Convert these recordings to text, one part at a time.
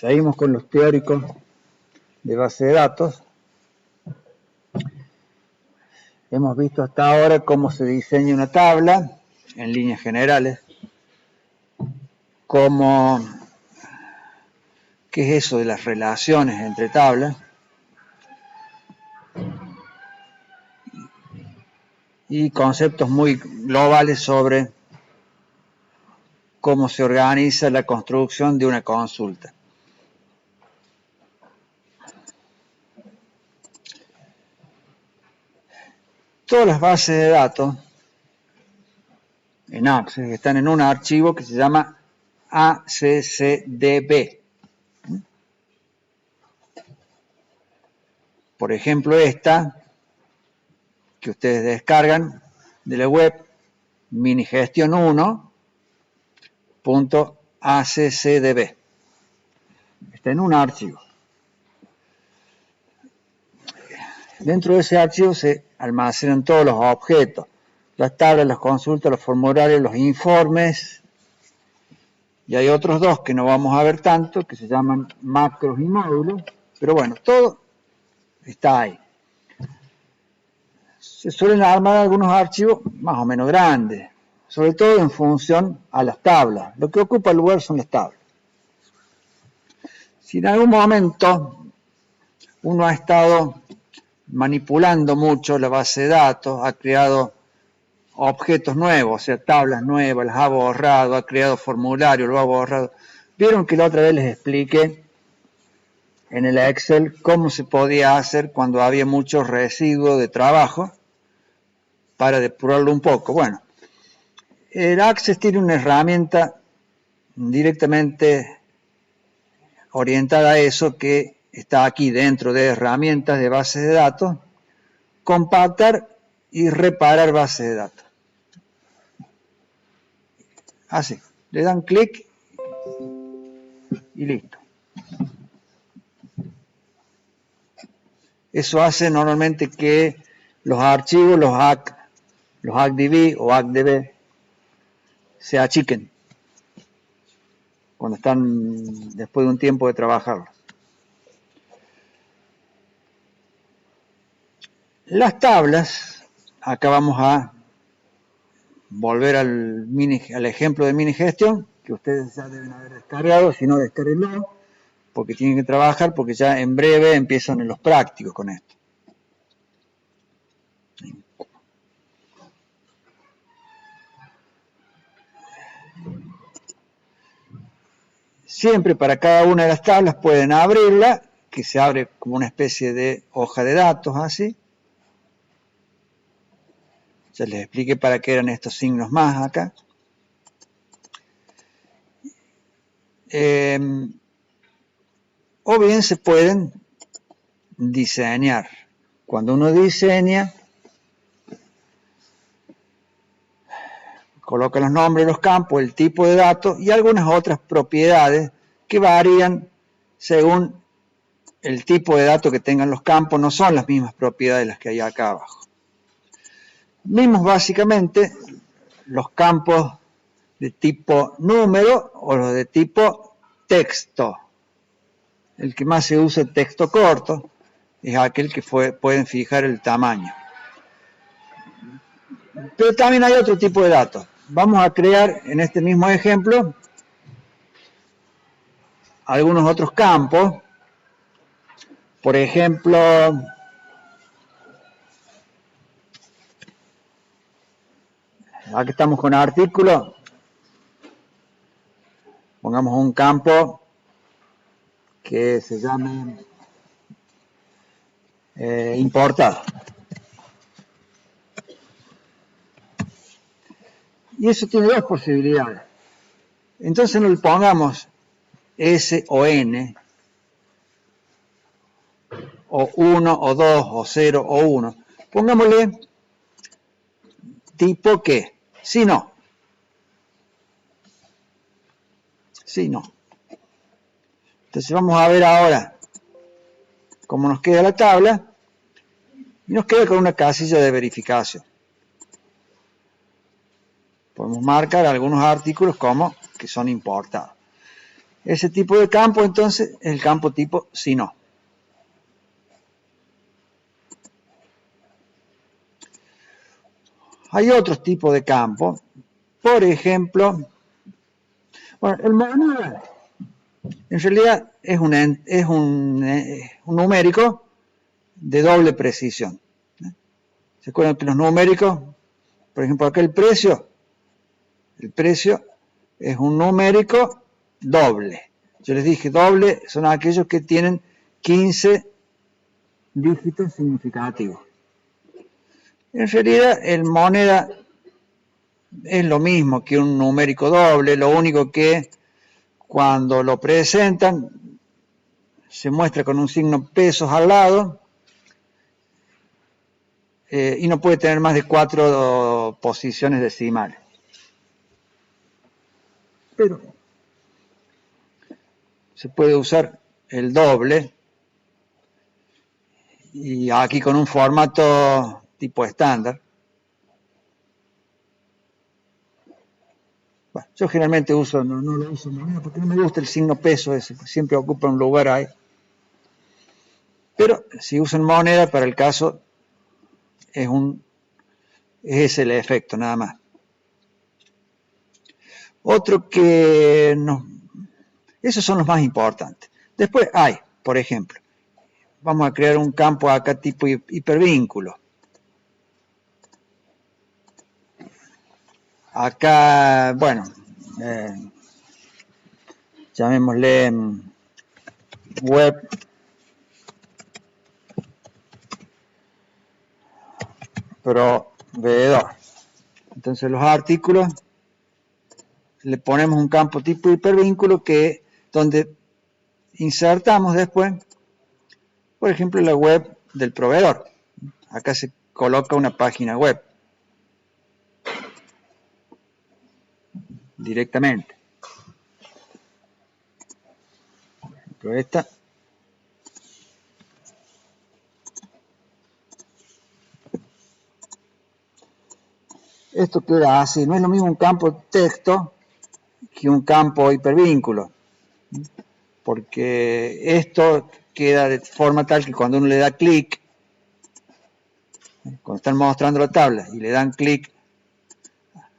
Seguimos con los teóricos de base de datos. Hemos visto hasta ahora cómo se diseña una tabla en líneas generales, qué es eso de las relaciones entre tablas, y conceptos muy globales sobre cómo se organiza la construcción de una consulta. Todas las bases de datos en Access están en un archivo que se llama ACCDB. Por ejemplo, esta que ustedes descargan de la web, minigestion1.accdb. Está en un archivo. Dentro de ese archivo se almacenan todos los objetos, las tablas, las consultas, los formularios, los informes, y hay otros dos que no vamos a ver tanto, que se llaman macros y módulos, pero bueno, todo está ahí. Se suelen armar algunos archivos más o menos grandes, sobre todo en función a las tablas. Lo que ocupa el lugar son las tablas. Si en algún momento uno ha estado manipulando mucho la base de datos, ha creado objetos nuevos, o sea, tablas nuevas, las ha borrado, ha creado formularios, lo ha borrado. Vieron que la otra vez les expliqué en el Excel cómo se podía hacer cuando había mucho residuo de trabajo para depurarlo un poco. Bueno, el Access tiene una herramienta directamente orientada a eso, que está aquí dentro de herramientas de bases de datos, compactar y reparar bases de datos. Así, le dan clic y listo. Eso hace normalmente que los archivos, los ACDB o ACDB, se achiquen cuando están después de un tiempo de trabajarlos. Las tablas, acá vamos a volver al ejemplo de minigestión, que ustedes ya deben haber descargado, si no, descarguenlo, porque tienen que trabajar, porque ya en breve empiezan en los prácticos con esto. Siempre para cada una de las tablas pueden abrirla, que se abre como una especie de hoja de datos, así. Ya les expliqué para qué eran estos signos más acá. O bien se pueden diseñar. Cuando uno diseña, coloca los nombres de los campos, el tipo de datos y algunas otras propiedades que varían según el tipo de datos que tengan los campos. No son las mismas propiedades las que hay acá abajo. Vimos básicamente los campos de tipo número o los de tipo texto. El que más se usa es texto corto, es aquel que pueden fijar el tamaño. Pero también hay otro tipo de datos. Vamos a crear en este mismo ejemplo algunos otros campos. Por ejemplo, aquí estamos con artículo. Pongamos un campo que se llame importado. Y eso tiene dos posibilidades. Entonces no le pongamos S o N, o 1 o 2 o 0 o 1. Pongámosle tipo que, si no. Si no. Entonces vamos a ver ahora cómo nos queda la tabla. Y nos queda con una casilla de verificación. Podemos marcar algunos artículos como que son importados. Ese tipo de campo, entonces, es el campo tipo si no. Hay otros tipos de campos. Por ejemplo, bueno, el moneda en realidad es un numérico de doble precisión. ¿Se acuerdan que los numéricos, por ejemplo, acá el precio es un numérico doble. Yo les dije doble son aquellos que tienen 15 dígitos significativos. En realidad el moneda es lo mismo que un numérico doble, lo único que cuando lo presentan se muestra con un signo pesos al lado y no puede tener más de 4 posiciones decimales. Pero se puede usar el doble y aquí con un formato tipo estándar. Bueno, yo generalmente no lo uso porque no me gusta el signo peso ese, siempre ocupa un lugar ahí. Pero si usan moneda, para el caso es ese el efecto, nada más. Otro que no, esos son los más importantes. Después hay, por ejemplo, vamos a crear un campo acá tipo hipervínculo. Acá, bueno, llamémosle web proveedor. Entonces los artículos le ponemos un campo tipo hipervínculo donde insertamos después, por ejemplo, la web del proveedor. Acá se coloca una página web directamente. Pero esta esto queda así, no es lo mismo un campo texto que un campo hipervínculo, porque esto queda de forma tal que cuando uno le da clic, cuando están mostrando la tabla y le dan clic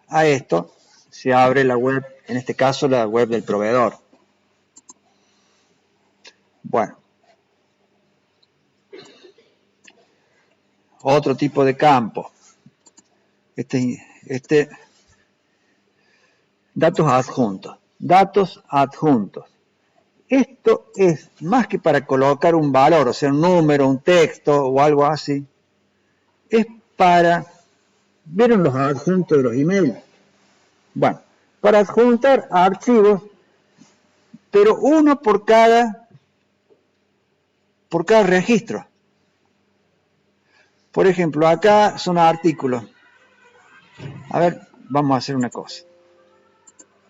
a esto, se abre la web, en este caso la web del proveedor. Bueno, otro tipo de campo, datos adjuntos. Datos adjuntos. Esto es más que para colocar un valor, o sea, un número, un texto o algo así. Es para, ¿vieron los adjuntos de los emails? Bueno, para adjuntar archivos, pero uno por cada registro. Por ejemplo, acá son artículos. A ver, vamos a hacer una cosa.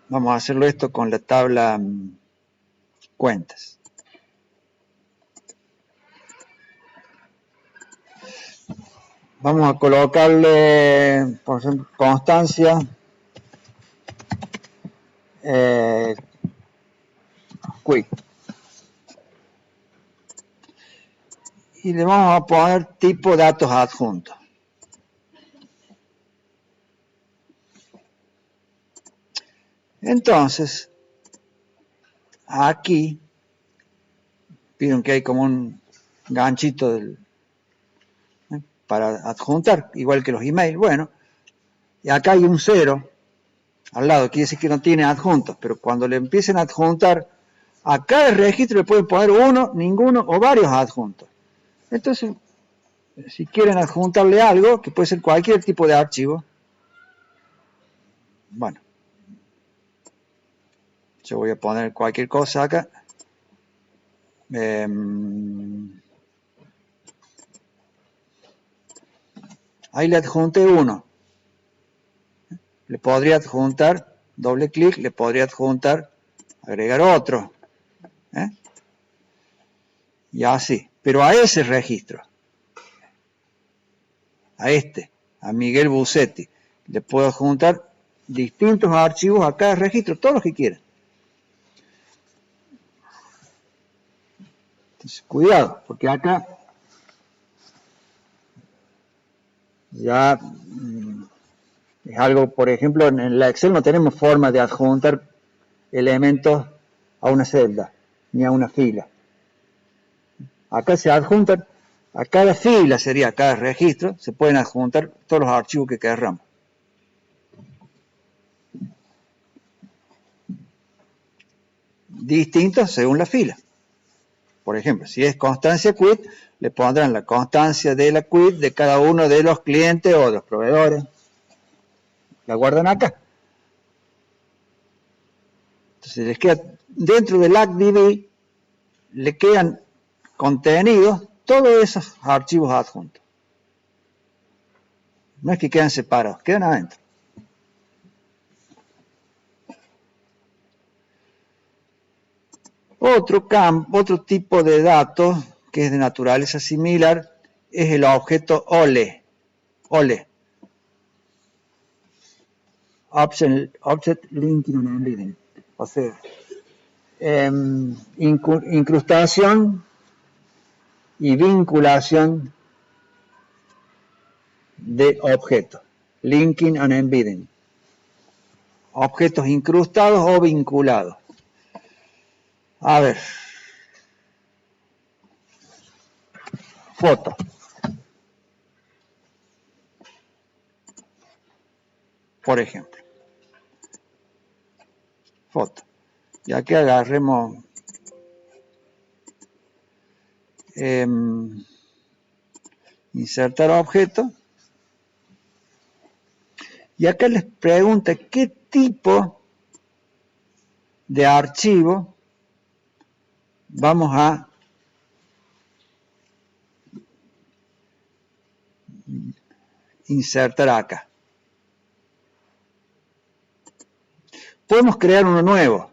Vamos a hacerlo esto con la tabla cuentas. Vamos a colocarle, por ejemplo, constancia. Quick. Y le vamos a poner tipo datos adjuntos. Entonces, aquí, vieron que hay como un ganchito para adjuntar, igual que los emails. Bueno, y acá hay un 0 al lado, quiere decir que no tiene adjuntos, pero cuando le empiecen a adjuntar, a cada registro le pueden poner uno, ninguno o varios adjuntos. Entonces, si quieren adjuntarle algo, que puede ser cualquier tipo de archivo, bueno, yo voy a poner cualquier cosa acá. Ahí le adjunté uno. Le podría adjuntar, doble clic, le podría adjuntar, agregar otro. Y así. Pero a ese registro, a Miguel Bucetti, le puedo adjuntar distintos archivos a cada registro, todos los que quieran. Entonces, cuidado, porque acá ya es algo, por ejemplo, en la Excel no tenemos forma de adjuntar elementos a una celda, ni a una fila. Acá se adjuntan, a cada fila sería, a cada registro, se pueden adjuntar todos los archivos que queramos. Distintos según la fila. Por ejemplo, si es constancia quit, le pondrán la constancia de la quit de cada uno de los clientes o de los proveedores. La guardan acá. Entonces les queda, dentro del ActDB, le quedan contenidos todos esos archivos adjuntos. No es que quedan separados, quedan adentro. Otro tipo de datos que es de naturaleza similar es el objeto OLE. Object Linking and Embedding. O sea, incrustación y vinculación de objetos. Linking and Embedding. Objetos incrustados o vinculados. A ver. Foto. Por ejemplo. Foto. Ya que agarremos insertar objeto. Y acá les pregunta qué tipo de archivo vamos a insertar acá. Podemos crear uno nuevo,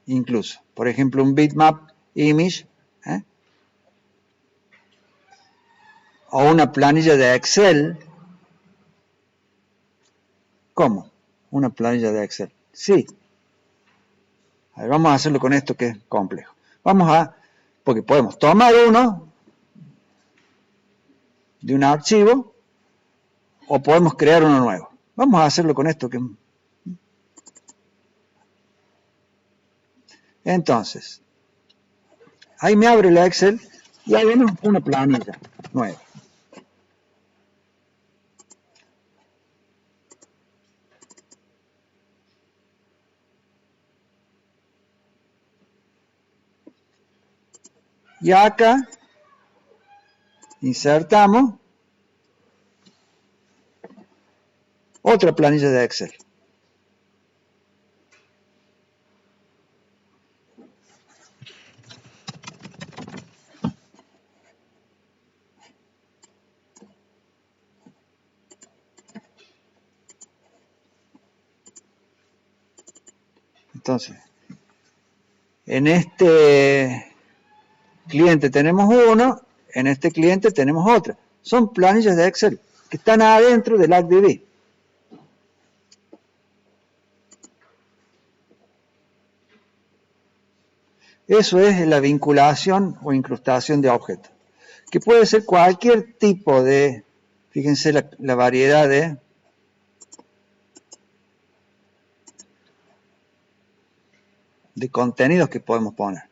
incluso. Por ejemplo, un bitmap image, o una planilla de Excel. ¿Cómo? Una planilla de Excel. Sí. A ver, vamos a hacerlo con esto que es complejo. Porque podemos tomar uno de un archivo o podemos crear uno nuevo. Vamos a hacerlo con esto que... Entonces, ahí me abre la Excel y ahí viene una planilla nueva. Y acá insertamos otra planilla de Excel. Entonces, en este cliente tenemos uno, en este cliente tenemos otra. Son planillas de Excel que están adentro del ActDB. Eso es la vinculación o incrustación de objetos, que puede ser cualquier tipo de, fíjense la variedad de contenidos que podemos poner.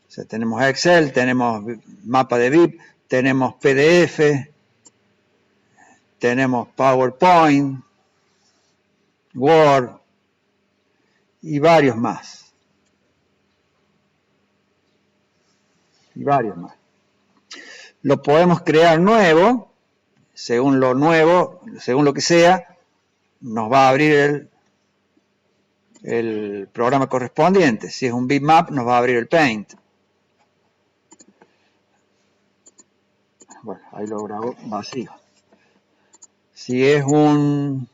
O sea, tenemos Excel, tenemos mapa de VIP, tenemos PDF, tenemos PowerPoint, Word y varios más. Lo podemos crear nuevo, según lo que sea, nos va a abrir el programa correspondiente. Si es un bitmap, nos va a abrir el Paint. Bueno, ahí lo grabo vacío. Si es bueno,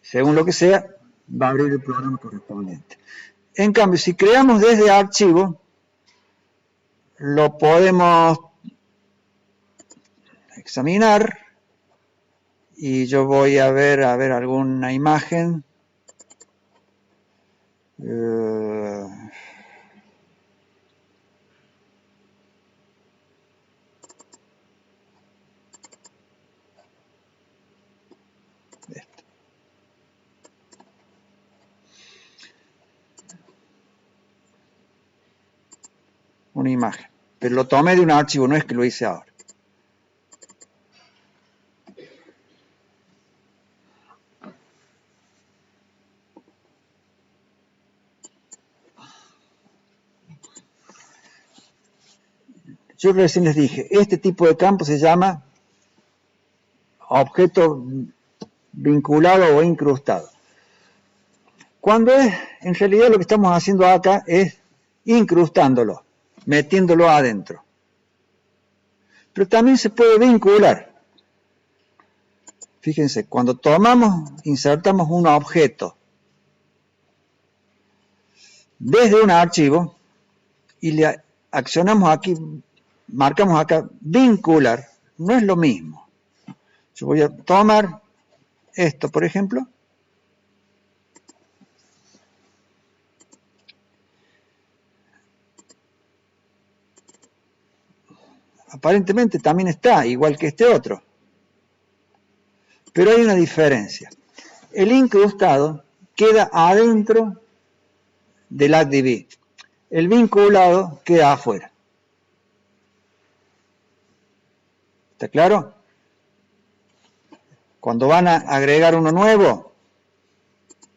según lo que sea, va a abrir el programa correspondiente. En cambio, si creamos desde archivo, lo podemos examinar y yo voy a ver alguna imagen. una imagen. Pero lo tomé de un archivo, no es que lo hice ahora. Yo recién les dije, este tipo de campo se llama objeto vinculado o incrustado. Cuando es, en realidad lo que estamos haciendo acá es incrustándolo, metiéndolo adentro. Pero también se puede vincular. Fíjense, cuando tomamos, insertamos un objeto desde un archivo y le accionamos aquí, marcamos acá vincular, no es lo mismo. Yo voy a tomar esto, por ejemplo, aparentemente también está, igual que este otro. Pero hay una diferencia. El incrustado queda adentro del ACDB. El vinculado queda afuera. ¿Está claro? Cuando van a agregar uno nuevo,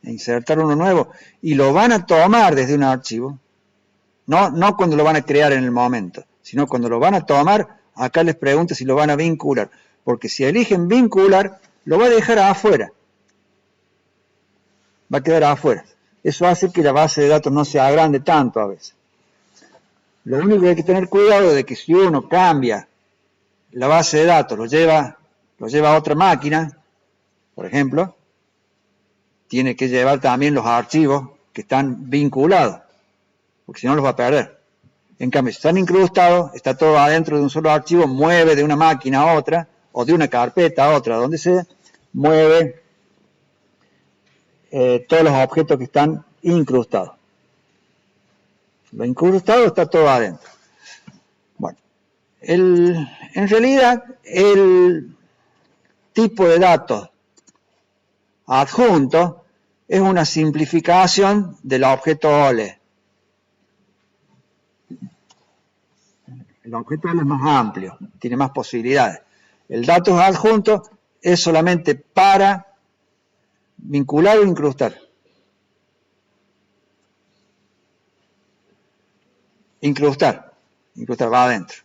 insertar uno nuevo, y lo van a tomar desde un archivo, no cuando lo van a crear en el momento, sino cuando lo van a tomar, acá les pregunto si lo van a vincular. Porque si eligen vincular, lo va a dejar afuera. Va a quedar afuera. Eso hace que la base de datos no se agrande tanto a veces. Lo único que hay que tener cuidado es de que si uno cambia la base de datos, lo lleva a otra máquina, por ejemplo, tiene que llevar también los archivos que están vinculados, porque si no los va a perder. En cambio, si están incrustados, está todo adentro de un solo archivo, mueve de una máquina a otra, o de una carpeta a otra, donde se mueve todos los objetos que están incrustados. Lo incrustado está todo adentro. Bueno, en realidad, el tipo de datos adjunto es una simplificación del objeto OLE. El objeto OLE es más amplio, tiene más posibilidades. El datos adjunto es solamente para vincular o incrustar. Incrustar va adentro.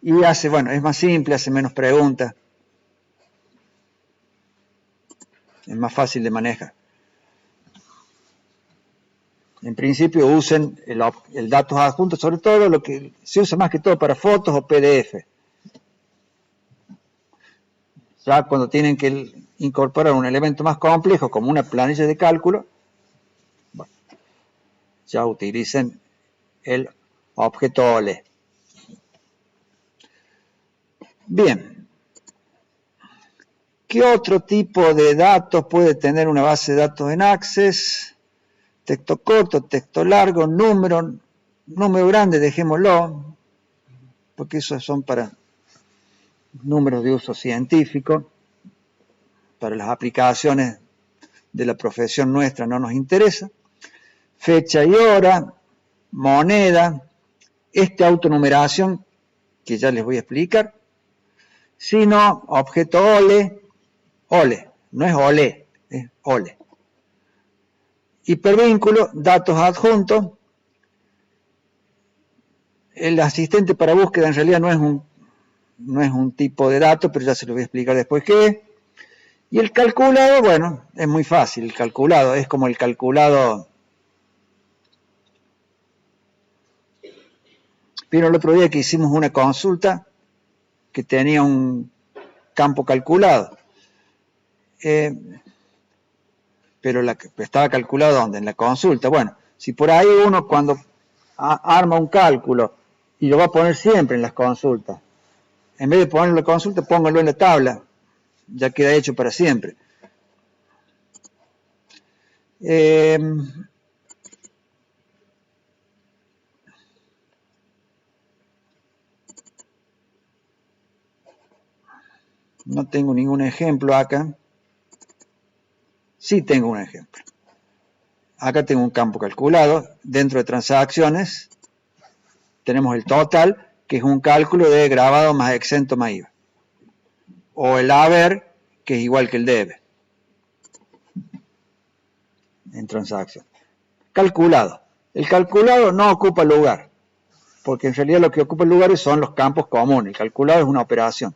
Y hace, bueno, es más simple, hace menos preguntas. Es más fácil de manejar. En principio usen el datos adjunto, sobre todo lo que se usa más que todo para fotos o PDF. Ya cuando tienen que incorporar un elemento más complejo como una planilla de cálculo, bueno, ya utilicen el objeto OLE. Bien. ¿Qué otro tipo de datos puede tener una base de datos en Access? Texto corto, texto largo, número grande, dejémoslo, porque esos son para números de uso científico. Para las aplicaciones de la profesión nuestra no nos interesa. Fecha y hora, moneda, autonumeración, que ya les voy a explicar, sino objeto OLE, no es OLE, es OLE. Hipervínculo, datos adjuntos. El asistente para búsqueda en realidad no es un tipo de dato, pero ya se lo voy a explicar después qué es. Y el calculado, bueno, es muy fácil. El calculado es como el calculado. Vieron el otro día que hicimos una consulta que tenía un campo calculado. Pero estaba calculado ¿dónde? En la consulta. Bueno, si por ahí uno cuando arma un cálculo y lo va a poner siempre en las consultas, en vez de ponerlo en la consulta, póngalo en la tabla, ya queda hecho para siempre. No tengo ningún ejemplo acá. Sí tengo un ejemplo. acá tengo un campo calculado, dentro de transacciones tenemos el total, que es un cálculo de grabado más exento más IVA, o el haber, que es igual que el debe, en transacción. Calculado. El calculado no ocupa lugar, porque en realidad lo que ocupa lugares son los campos comunes. El calculado es una operación.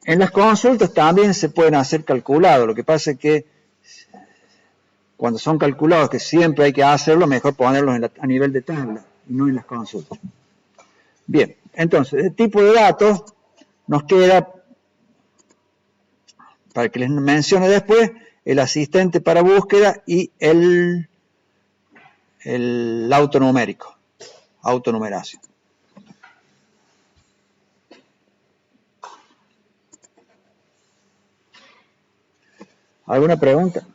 En las consultas también se pueden hacer calculados, lo que pasa es que cuando son calculados, que siempre hay que hacerlo, mejor ponerlos a nivel de tabla y no en las consultas. Bien, entonces, el tipo de datos nos queda, para que les mencione después, el asistente para búsqueda y el autonumérico, autonumeración. ¿Alguna pregunta?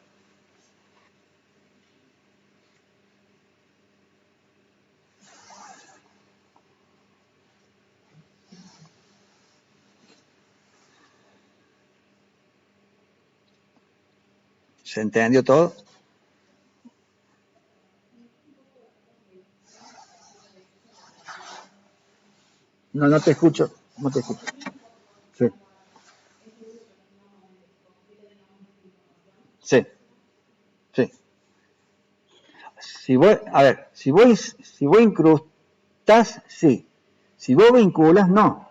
¿Se entendió todo? No, no te escucho. No te escucho. Sí. Sí. Sí. Si vos incrustás, sí. Si vos vinculas, no.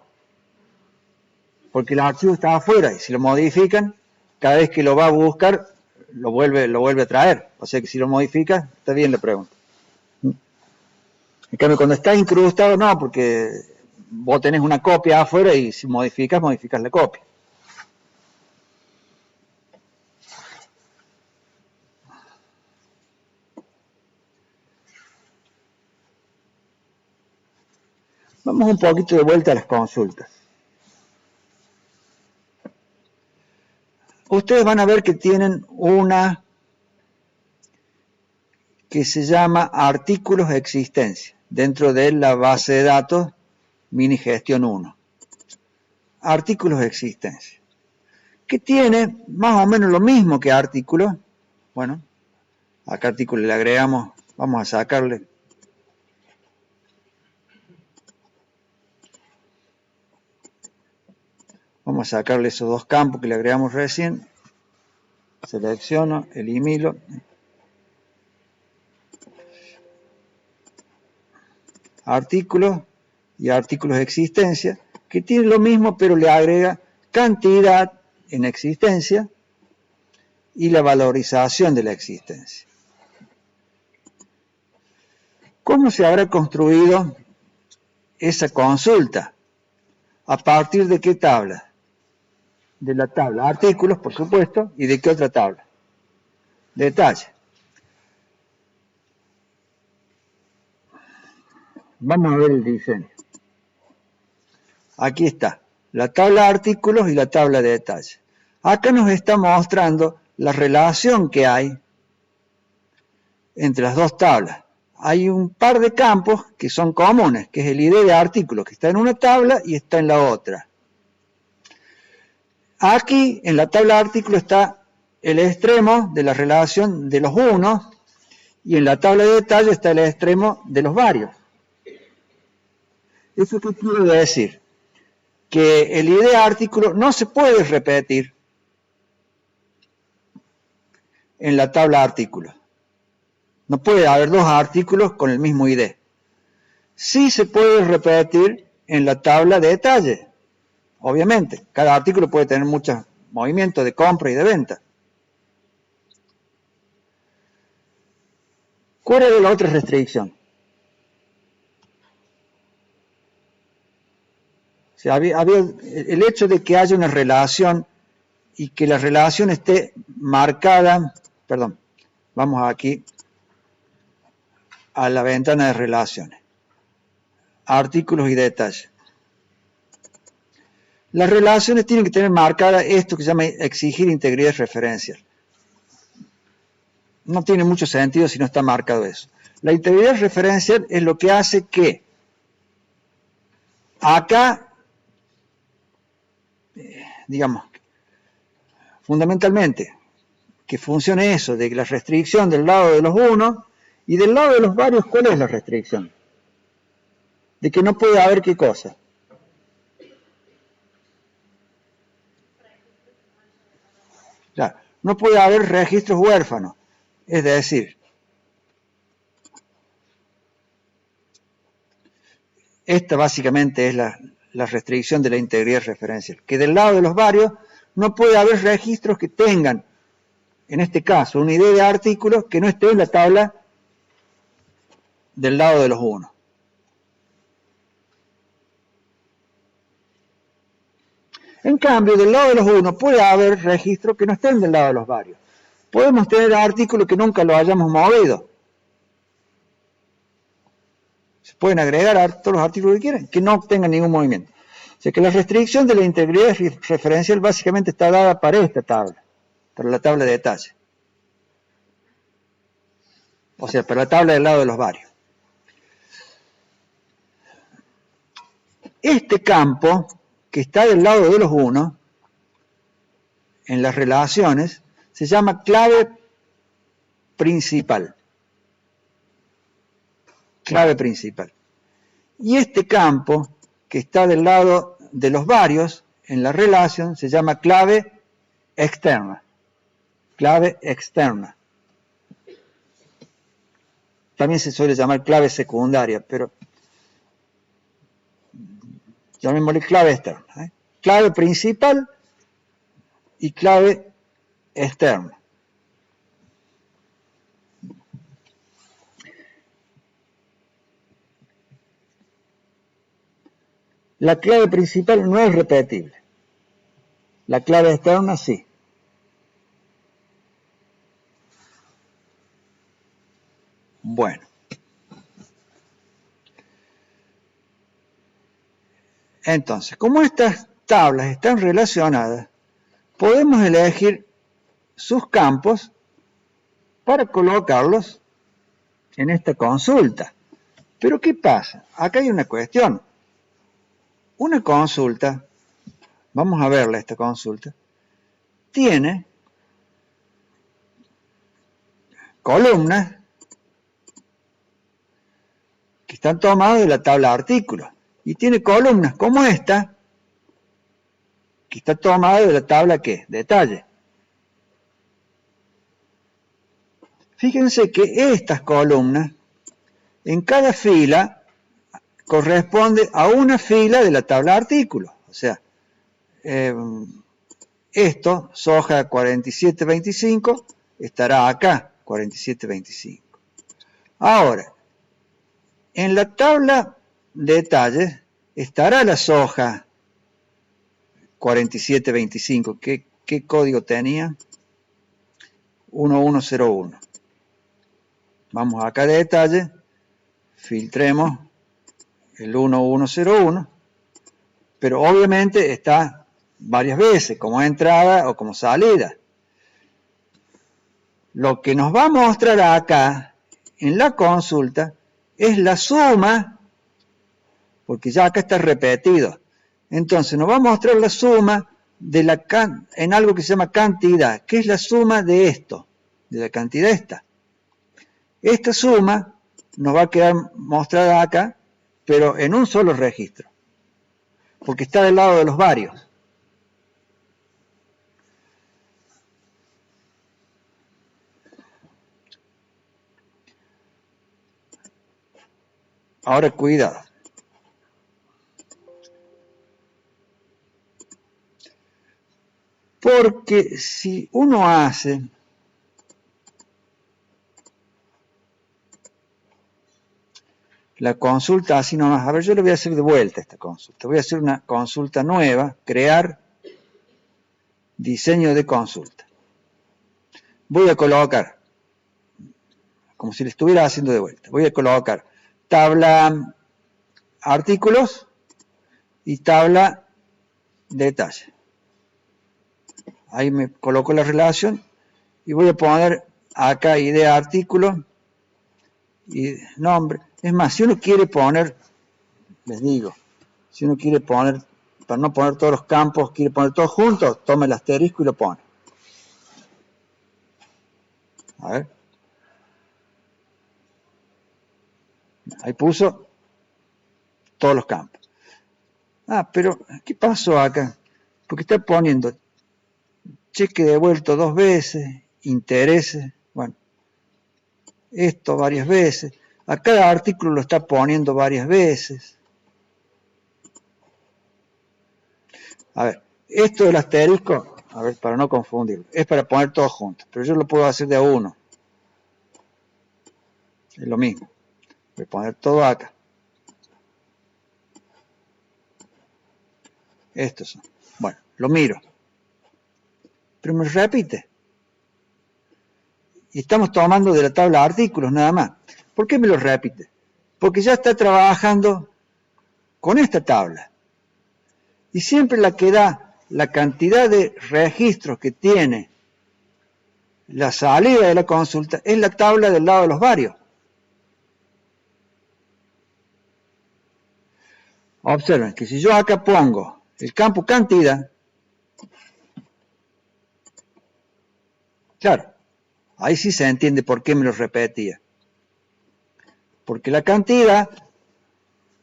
Porque el archivo está afuera y si lo modifican, cada vez que lo va a buscar, lo vuelve a traer. O sea que si lo modificas, está bien la pregunta. En cambio, cuando está incrustado, no, porque vos tenés una copia afuera y si modificas la copia. Vamos un poquito de vuelta a las consultas. Ustedes van a ver que tienen una que se llama artículos de existencia dentro de la base de datos mini gestión 1. Artículos de existencia. Que tiene más o menos lo mismo que artículos. Bueno, acá artículo le agregamos, vamos a sacarle. Vamos a sacarle esos dos campos que le agregamos recién. Selecciono, elimino. Artículos y artículos de existencia, que tiene lo mismo, pero le agrega cantidad en existencia y la valorización de la existencia. ¿Cómo se habrá construido esa consulta? ¿A partir de qué tabla? De la tabla artículos, por supuesto, y de qué otra tabla? Detalle. Vamos a ver el diseño. Aquí está, la tabla de artículos y la tabla de detalle. Acá nos está mostrando la relación que hay entre las dos tablas. Hay un par de campos que son comunes, que es el ID de artículos, que está en una tabla y está en la otra. Aquí, en la tabla de artículos, está el extremo de la relación de los unos, y en la tabla de detalle está el extremo de los varios. ¿Eso qué quiere decir? Que el ID de artículo no se puede repetir en la tabla de artículos. No puede haber dos artículos con el mismo ID. Sí se puede repetir en la tabla de detalle. Obviamente, cada artículo puede tener muchos movimientos de compra y de venta. ¿Cuál era la otra restricción? O sea, había el hecho de que haya una relación y que la relación esté marcada, perdón, vamos aquí a la ventana de relaciones, artículos y detalles. Las relaciones tienen que tener marcada esto que se llama exigir integridad referencial. No tiene mucho sentido si no está marcado eso. La integridad referencial es lo que hace que acá, digamos, fundamentalmente, que funcione eso, de que la restricción del lado de los unos y del lado de los varios, ¿cuál es la restricción? De que no puede haber qué cosa. Claro, no puede haber registros huérfanos. Es decir, esta básicamente es la restricción de la integridad referencial, que del lado de los varios no puede haber registros que tengan, en este caso, una idea de artículo que no esté en la tabla del lado de los unos. En cambio, del lado de los unos puede haber registros que no estén del lado de los varios. Podemos tener artículos que nunca lo hayamos movido. Se pueden agregar a todos los artículos que quieran, que no tengan ningún movimiento. O sea que la restricción de la integridad referencial básicamente está dada para esta tabla, para la tabla de detalle. O sea, para la tabla del lado de los varios. Este campo, que está del lado de los unos, en las relaciones, se llama clave principal. Clave principal. Y este campo, que está del lado de los varios, en la relación, se llama clave externa. Clave externa. También se suele llamar clave secundaria, pero llamémosle clave externa. Clave principal y clave externa. La clave principal no es repetible. La clave externa sí. Bueno. Entonces, como estas tablas están relacionadas, podemos elegir sus campos para colocarlos en esta consulta. Pero ¿qué pasa? Acá hay una cuestión. Una consulta, vamos a verla esta consulta, tiene columnas que están tomadas de la tabla de artículos. Y tiene columnas como esta, que está tomada de la tabla ¿qué? Detalle. Fíjense que estas columnas, en cada fila, corresponde a una fila de la tabla de artículos. O sea, esto, soja 4725, estará acá, 4725. Ahora, en la tabla de detalles estará la soja 4725. ¿Qué código tenía? 1101. Vamos acá de detalle, filtremos el 1101, pero obviamente está varias veces, como entrada o como salida. Lo que nos va a mostrar acá, en la consulta, es la suma, porque ya acá está repetido. Entonces nos va a mostrar la suma de en algo que se llama cantidad, que es la suma de esto, de la cantidad esta. Esta suma nos va a quedar mostrada acá, pero en un solo registro, porque está del lado de los varios. Ahora cuidado. Porque si uno hace la consulta así nomás, a ver, yo le voy a hacer de vuelta esta consulta. Voy a hacer una consulta nueva, crear diseño de consulta. Voy a colocar, como si le estuviera haciendo de vuelta, voy a colocar tabla artículos y tabla detalle. Ahí me coloco la relación y voy a poner acá idea artículo y nombre. Es más, si uno quiere poner, les digo, si uno quiere poner, para no poner todos los campos, quiere poner todos juntos, toma el asterisco y lo pone. A ver. Ahí puso todos los campos. Ah, pero ¿qué pasó acá? Porque está poniendo cheque devuelto 2 veces, intereses, bueno, esto varias veces. A cada artículo lo está poniendo varias veces. A ver, esto del asterisco, a ver, para no confundirlo, es para poner todo junto, pero yo lo puedo hacer de a uno. Es lo mismo. Voy a poner todo acá. Estos son. Bueno, lo miro. Pero me repite. Y estamos tomando de la tabla de artículos nada más. ¿Por qué me lo repite? Porque ya está trabajando con esta tabla. Y siempre la que da la cantidad de registros que tiene la salida de la consulta es la tabla del lado de los varios. Observen que si yo acá pongo el campo cantidad, claro, ahí sí se entiende por qué me lo repetía. Porque la cantidad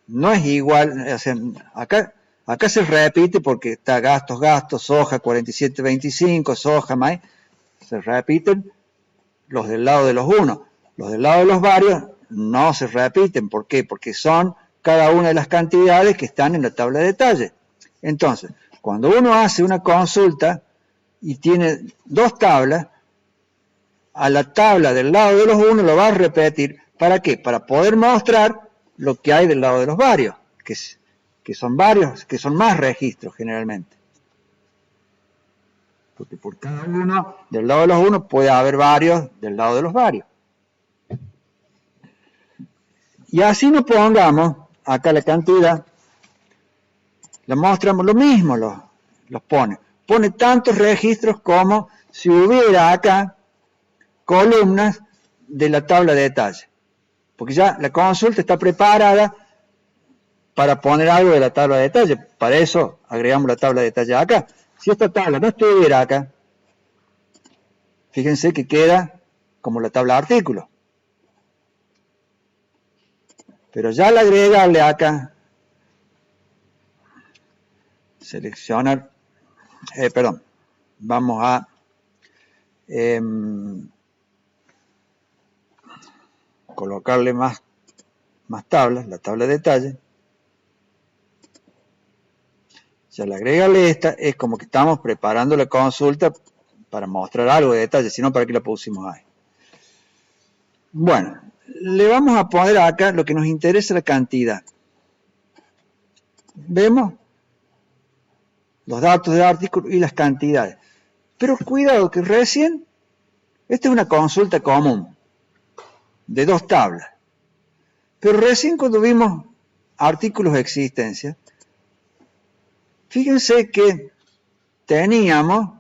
no es igual, o sea, acá se repite porque está gastos, soja 47.25, soja, maíz, se repiten los del lado de los unos. Los del lado de los varios no se repiten. ¿Por qué? Porque son cada una de las cantidades que están en la tabla de detalle. Entonces, cuando uno hace una consulta y tiene dos tablas, a la tabla del lado de los unos lo va a repetir. ¿Para qué? Para poder mostrar lo que hay del lado de los varios, que son varios, que son más registros generalmente. Porque por cada uno, del lado de los unos, puede haber varios del lado de los varios. Y así nos pongamos, acá la cantidad, la mostramos lo mismo, los pone. Pone tantos registros como si hubiera acá columnas de la tabla de detalle. Porque ya la consulta está preparada para poner algo de la tabla de detalle. Para eso agregamos la tabla de detalle acá. Si esta tabla no estuviera acá, fíjense que queda como la tabla de artículos. Pero ya al agregarle acá, seleccionar, vamos a colocarle más tablas, la tabla de detalle. Si al agregarle esta, es como que estamos preparando la consulta para mostrar algo de detalle, si no, ¿para qué la pusimos ahí? Bueno, le vamos a poner acá lo que nos interesa, la cantidad. ¿Vemos? Los datos del artículo y las cantidades. Pero cuidado que recién, esta es una consulta común, de dos tablas. Pero recién cuando vimos artículos de existencia, fíjense que teníamos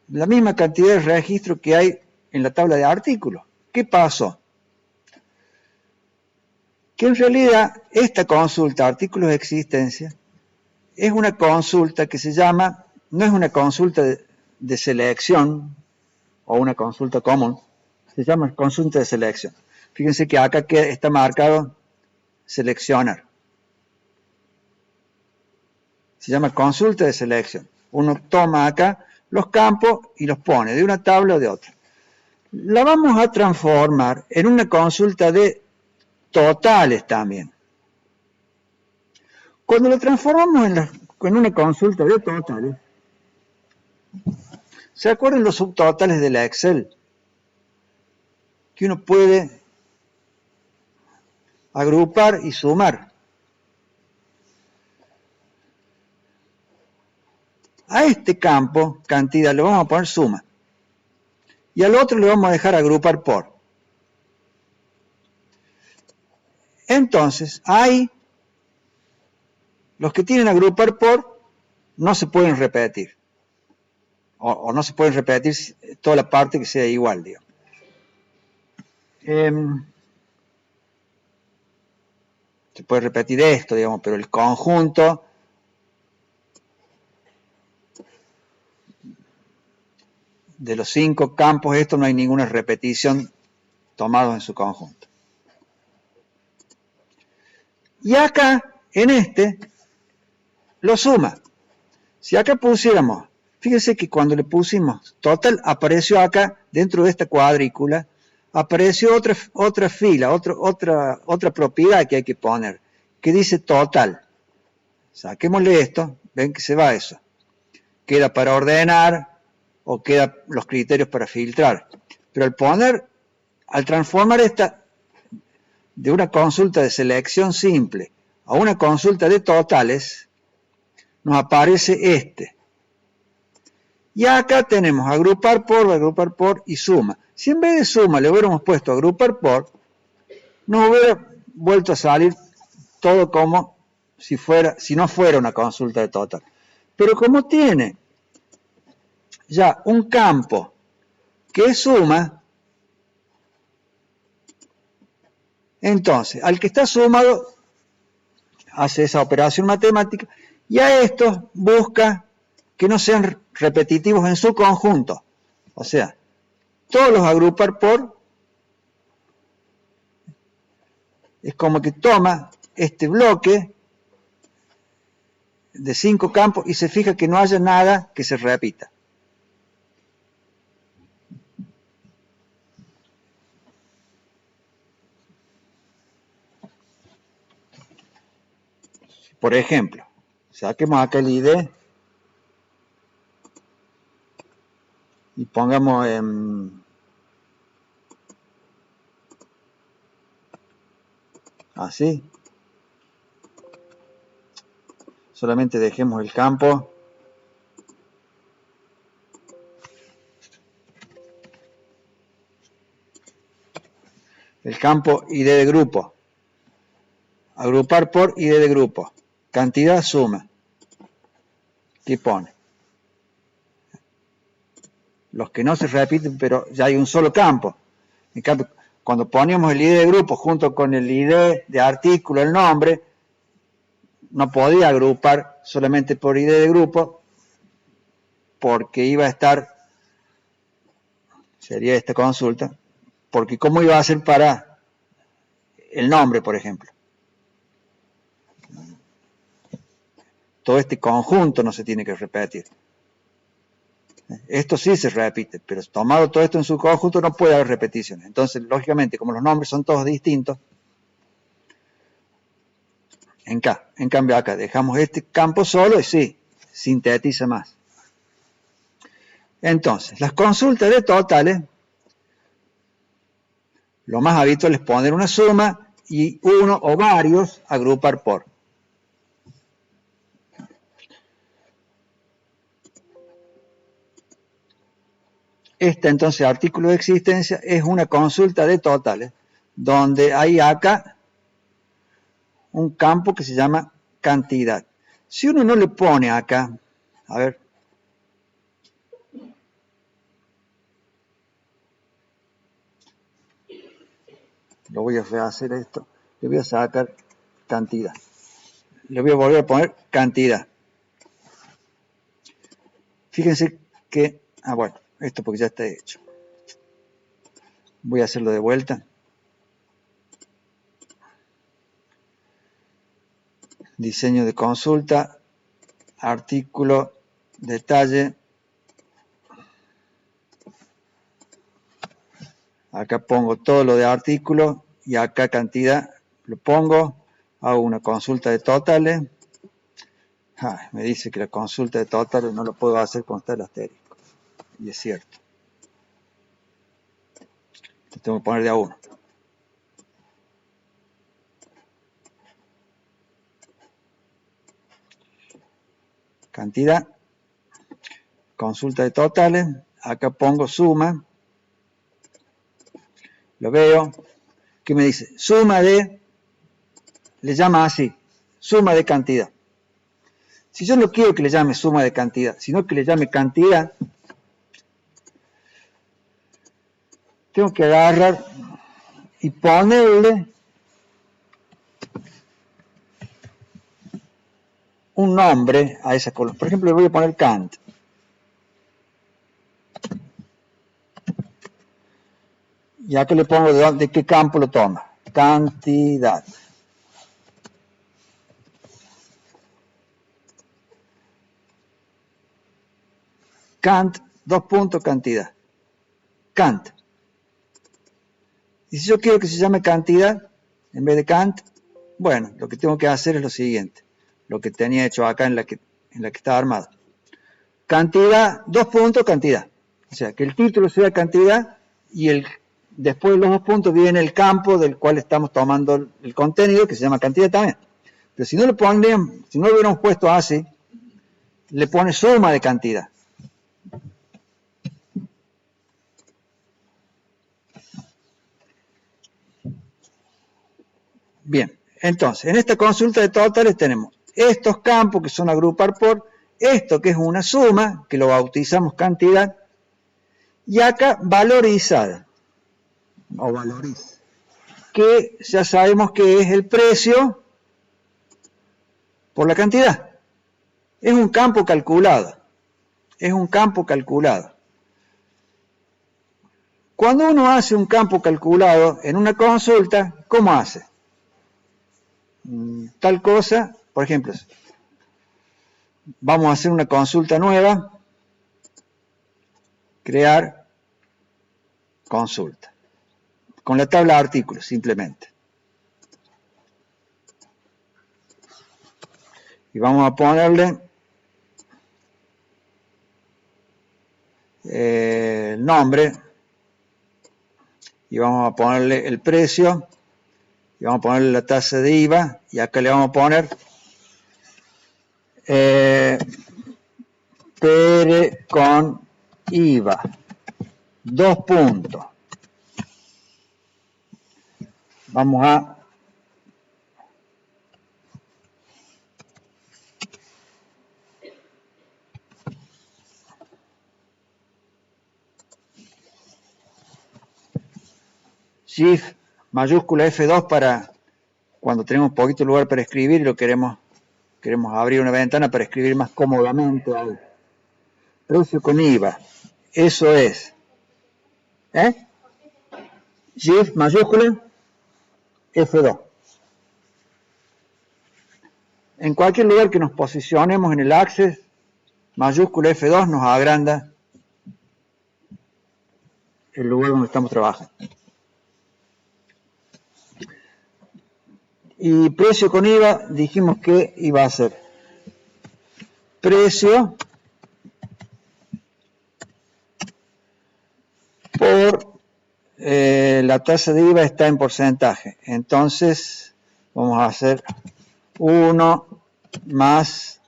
la misma cantidad de registros que hay en la tabla de artículos. ¿Qué pasó? Que en realidad esta consulta, artículos de existencia, es una consulta que se llama, no es una consulta de selección o una consulta común, se llama consulta de selección. Fíjense que acá está marcado seleccionar. Se llama consulta de selección. Uno toma acá los campos y los pone de una tabla o de otra. La vamos a transformar en una consulta de totales también. Cuando lo transformamos en una consulta de totales, ¿se acuerdan los subtotales de la Excel? Que uno puede agrupar y sumar. A este campo, cantidad, le vamos a poner suma. Y al otro le vamos a dejar agrupar por. Entonces, ahí, los que tienen agrupar por, no se pueden repetir. O no se pueden repetir toda la parte que sea igual, digamos. Se puede repetir esto, digamos, pero el conjunto de los 5 campos estos no hay ninguna repetición tomados en su conjunto. Y acá, en este, lo suma. Si acá pusiéramos, fíjense que cuando le pusimos total, apareció acá, dentro de esta cuadrícula, apareció otra fila, otra propiedad que hay que poner, que dice total. Saquémosle esto, ven que se va eso. Queda para ordenar o queda los criterios para filtrar. Pero al transformar esta de una consulta de selección simple a una consulta de totales, nos aparece este. Y acá tenemos agrupar por y suma. Si en vez de suma le hubiéramos puesto agrupar por, nos hubiera vuelto a salir todo como si no fuera una consulta de total. Pero como tiene ya un campo que es suma, entonces al que está sumado hace esa operación matemática y a estos busca que no sean repetitivos en su conjunto. O sea, todos los agrupar por es como que toma este bloque de 5 campos y se fija que no haya nada que se repita. Por ejemplo, saquemos acá el ID y pongamos así. Solamente dejemos el campo. El campo ID de grupo. Agrupar por ID de grupo. Cantidad suma. ¿Qué pone? Los que no se repiten, pero ya hay un solo campo. En cambio, cuando poníamos el ID de grupo junto con el ID de artículo, el nombre, no podía agrupar solamente por ID de grupo, porque iba a estar, sería esta consulta, porque ¿cómo iba a ser para el nombre, por ejemplo? Todo este conjunto no se tiene que repetir. Esto sí se repite, pero tomado todo esto en su conjunto no puede haber repeticiones. Entonces, lógicamente, como los nombres son todos distintos, en cambio acá dejamos este campo solo y sí, sintetiza más. Entonces, las consultas de totales, lo más habitual es poner una suma y uno o varios agrupar por. Esta entonces artículo de existencia es una consulta de totales, donde hay acá un campo que se llama cantidad. Si uno no le pone acá, a ver, lo voy a rehacer esto, le voy a sacar cantidad. Le voy a volver a poner cantidad. Fíjense que, bueno, esto porque ya está hecho. Voy a hacerlo de vuelta. Diseño de consulta, artículo, detalle. Acá pongo todo lo de artículo y acá cantidad lo pongo. Hago una consulta de totales. Me dice que la consulta de totales no lo puedo hacer con el asterisco. Y es cierto. Entonces tengo que poner de a uno. Cantidad. Consulta de totales. Acá pongo suma. Lo veo. ¿Qué me dice? Suma de. Le llama así. Suma de cantidad. Si yo no quiero que le llame suma de cantidad, sino que le llame cantidad, tengo que agarrar y ponerle un nombre a esa columna. Por ejemplo, le voy a poner Kant. Y acá le pongo de qué campo lo toma. Cantidad. Cant, dos puntos, cantidad. Cant. Y si yo quiero que se llame cantidad, en vez de cant, bueno, lo que tengo que hacer es lo siguiente. Lo que tenía hecho acá en la que estaba armado. Cantidad, dos puntos, cantidad. O sea, que el título sea cantidad y después de los dos puntos viene el campo del cual estamos tomando el contenido, que se llama cantidad también. Pero si no lo si no lo hubiéramos puesto así, le pone suma de cantidad. Bien, entonces, en esta consulta de totales tenemos estos campos que son agrupar por, esto que es una suma, que lo bautizamos cantidad, y acá valorizada, o valoriza, que ya sabemos que es el precio por la cantidad. Es un campo calculado, es un campo calculado. Cuando uno hace un campo calculado en una consulta, ¿cómo hace? Tal cosa, por ejemplo, vamos a hacer una consulta nueva, crear consulta, con la tabla de artículos simplemente. Y vamos a ponerle el nombre, y vamos a ponerle el precio, y vamos a ponerle la tasa de IVA, y acá le vamos a poner PR con IVA, dos puntos. Vamos a Shift mayúscula F2 para cuando tenemos poquito lugar para escribir y lo queremos abrir una ventana para escribir más cómodamente algo. Precio con IVA, eso es. Shift mayúscula F2. En cualquier lugar que nos posicionemos en el Access, mayúscula F2 nos agranda el lugar donde estamos trabajando. Y precio con IVA, dijimos que iba a ser precio por la tasa de IVA está en porcentaje. Entonces, vamos a hacer 1 más,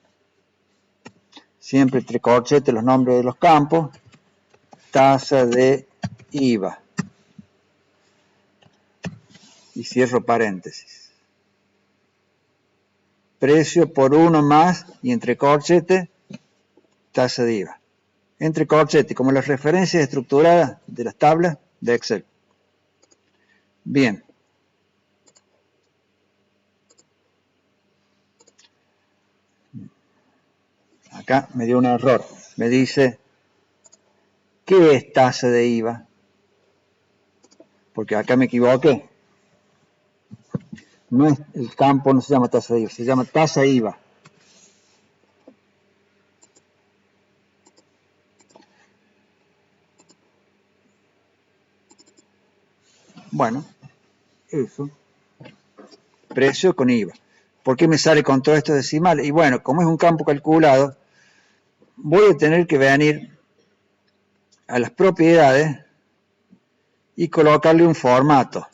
siempre entre corchetes los nombres de los campos, tasa de IVA. Y cierro paréntesis. Precio por 1 más, y entre corchetes, tasa de IVA. Entre corchetes, como las referencias estructuradas de las tablas de Excel. Bien. Acá me dio un error. Me dice, ¿qué es tasa de IVA? Porque acá me equivoqué. No es, el campo no se llama tasa de IVA, se llama tasa IVA. Bueno, eso. Precio con IVA. ¿Por qué me sale con todo esto decimal? Y bueno, como es un campo calculado, voy a tener que venir a las propiedades y colocarle un formato.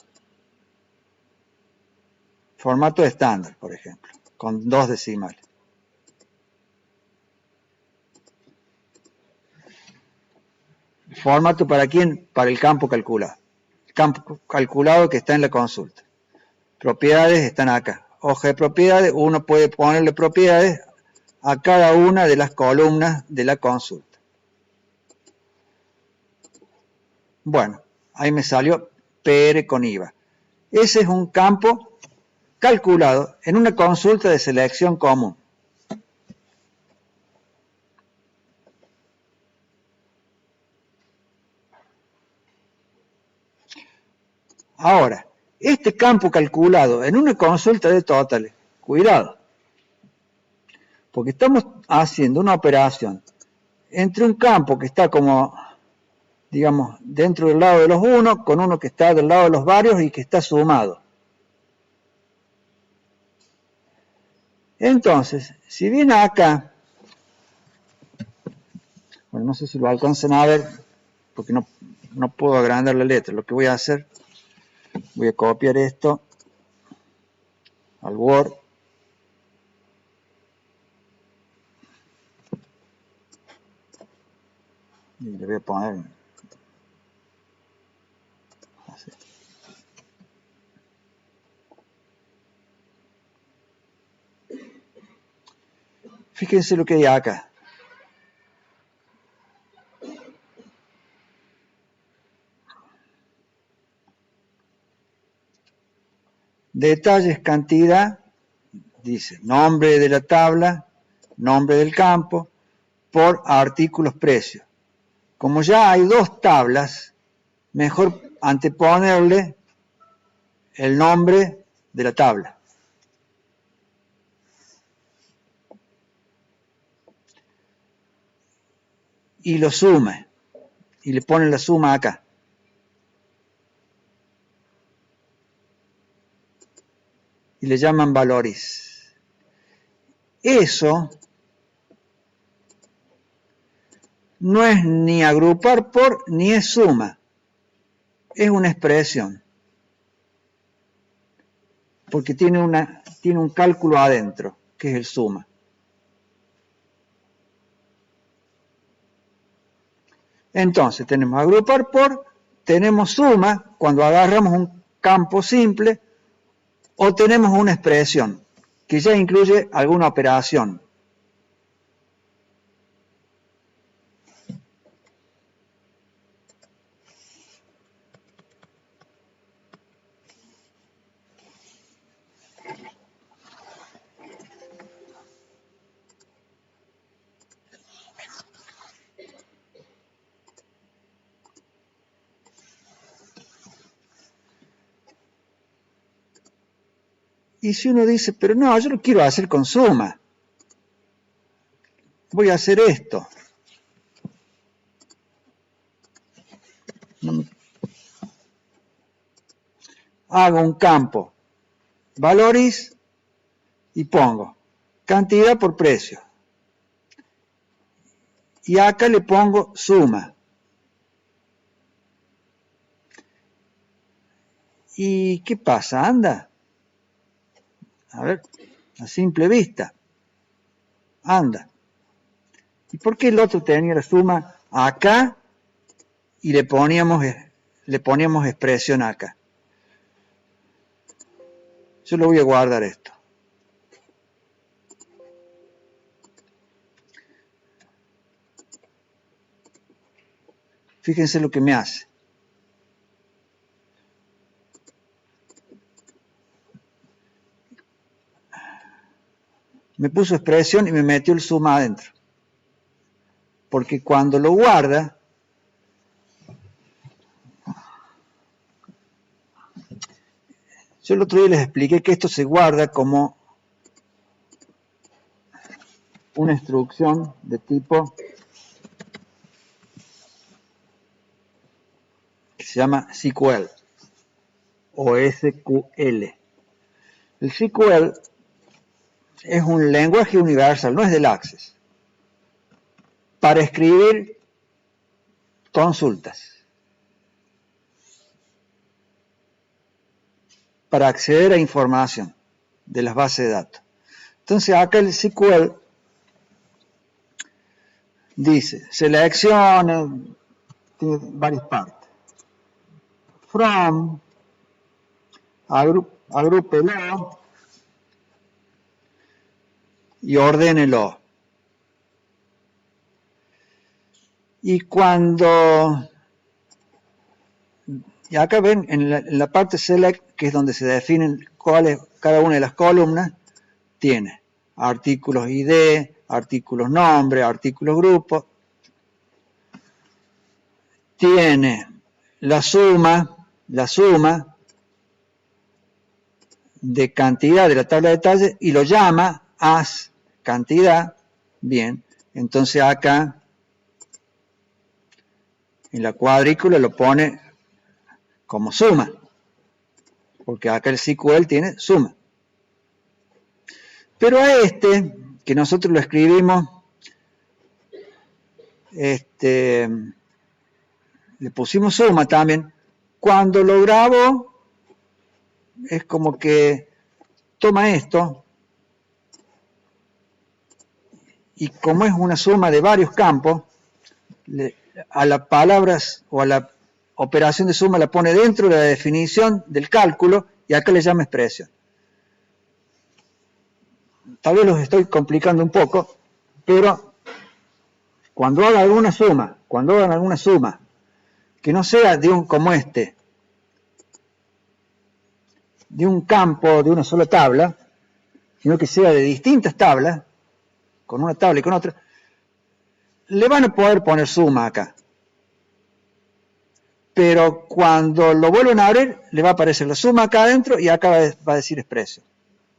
Formato estándar, por ejemplo, con 2 decimales. ¿Formato para quién? Para el campo calculado. El campo calculado que está en la consulta. Propiedades están acá. Hoja de propiedades, uno puede ponerle propiedades a cada una de las columnas de la consulta. Bueno, ahí me salió PR con IVA. Ese es un campo calculado en una consulta de selección común. Ahora, este campo calculado en una consulta de totales, cuidado, porque estamos haciendo una operación entre un campo que está como, digamos, dentro del lado de los unos, con uno que está del lado de los varios y que está sumado. Entonces, si viene acá, bueno, no sé si lo alcanzan a ver, porque no puedo agrandar la letra. Lo que voy a hacer, voy a copiar esto al Word. Y le voy a poner así. Fíjense lo que hay acá. Detalles, cantidad, dice nombre de la tabla, nombre del campo, por artículos, precios. Como ya hay dos tablas, mejor anteponerle el nombre de la tabla. Y lo sume, y le pone la suma acá. Y le llaman valores. Eso no es ni agrupar por ni es suma, es una expresión, porque tiene un cálculo adentro, que es el suma. Entonces tenemos agrupar por, tenemos suma cuando agarramos un campo simple, o tenemos una expresión que ya incluye alguna operación. Y si uno dice, pero no, yo lo quiero hacer con suma, voy a hacer esto. Hago un campo, valores, y pongo cantidad por precio. Y acá le pongo suma. ¿Y qué pasa? Anda. A ver, a simple vista. Anda. ¿Y por qué el otro tenía la suma acá y le poníamos expresión acá? Yo lo voy a guardar esto. Fíjense lo que me hace. Me puso expresión y me metió el suma adentro. Porque cuando lo guarda, yo el otro día les expliqué que esto se guarda como una instrucción de tipo que se llama SQL o SQL. El SQL es un lenguaje universal, no es del Access, para escribir consultas, para acceder a información de las bases de datos. Entonces acá el SQL dice, selecciona, tiene varias partes. From, agrúpelo y ordénelo. Y cuando, y acá ven en la parte select, que es donde se definen cuáles, cada una de las columnas, tiene artículos ID, artículos nombre, artículos grupo, tiene la suma, de cantidad de la tabla de detalles y lo llama as cantidad. Bien, entonces acá en la cuadrícula lo pone como suma, porque acá el SQL tiene suma. Pero a este, que nosotros lo escribimos, le pusimos suma también, cuando lo grabo es como que toma esto y como es una suma de varios campos, a las palabras o a la operación de suma la pone dentro de la definición del cálculo y acá le llama expresión. Tal vez los estoy complicando un poco, pero cuando hagan alguna suma que no sea de un como este, de un campo, de una sola tabla, sino que sea de distintas tablas, con una tabla y con otra, le van a poder poner suma acá. Pero cuando lo vuelven a abrir, le va a aparecer la suma acá adentro y acá va a decir expresión.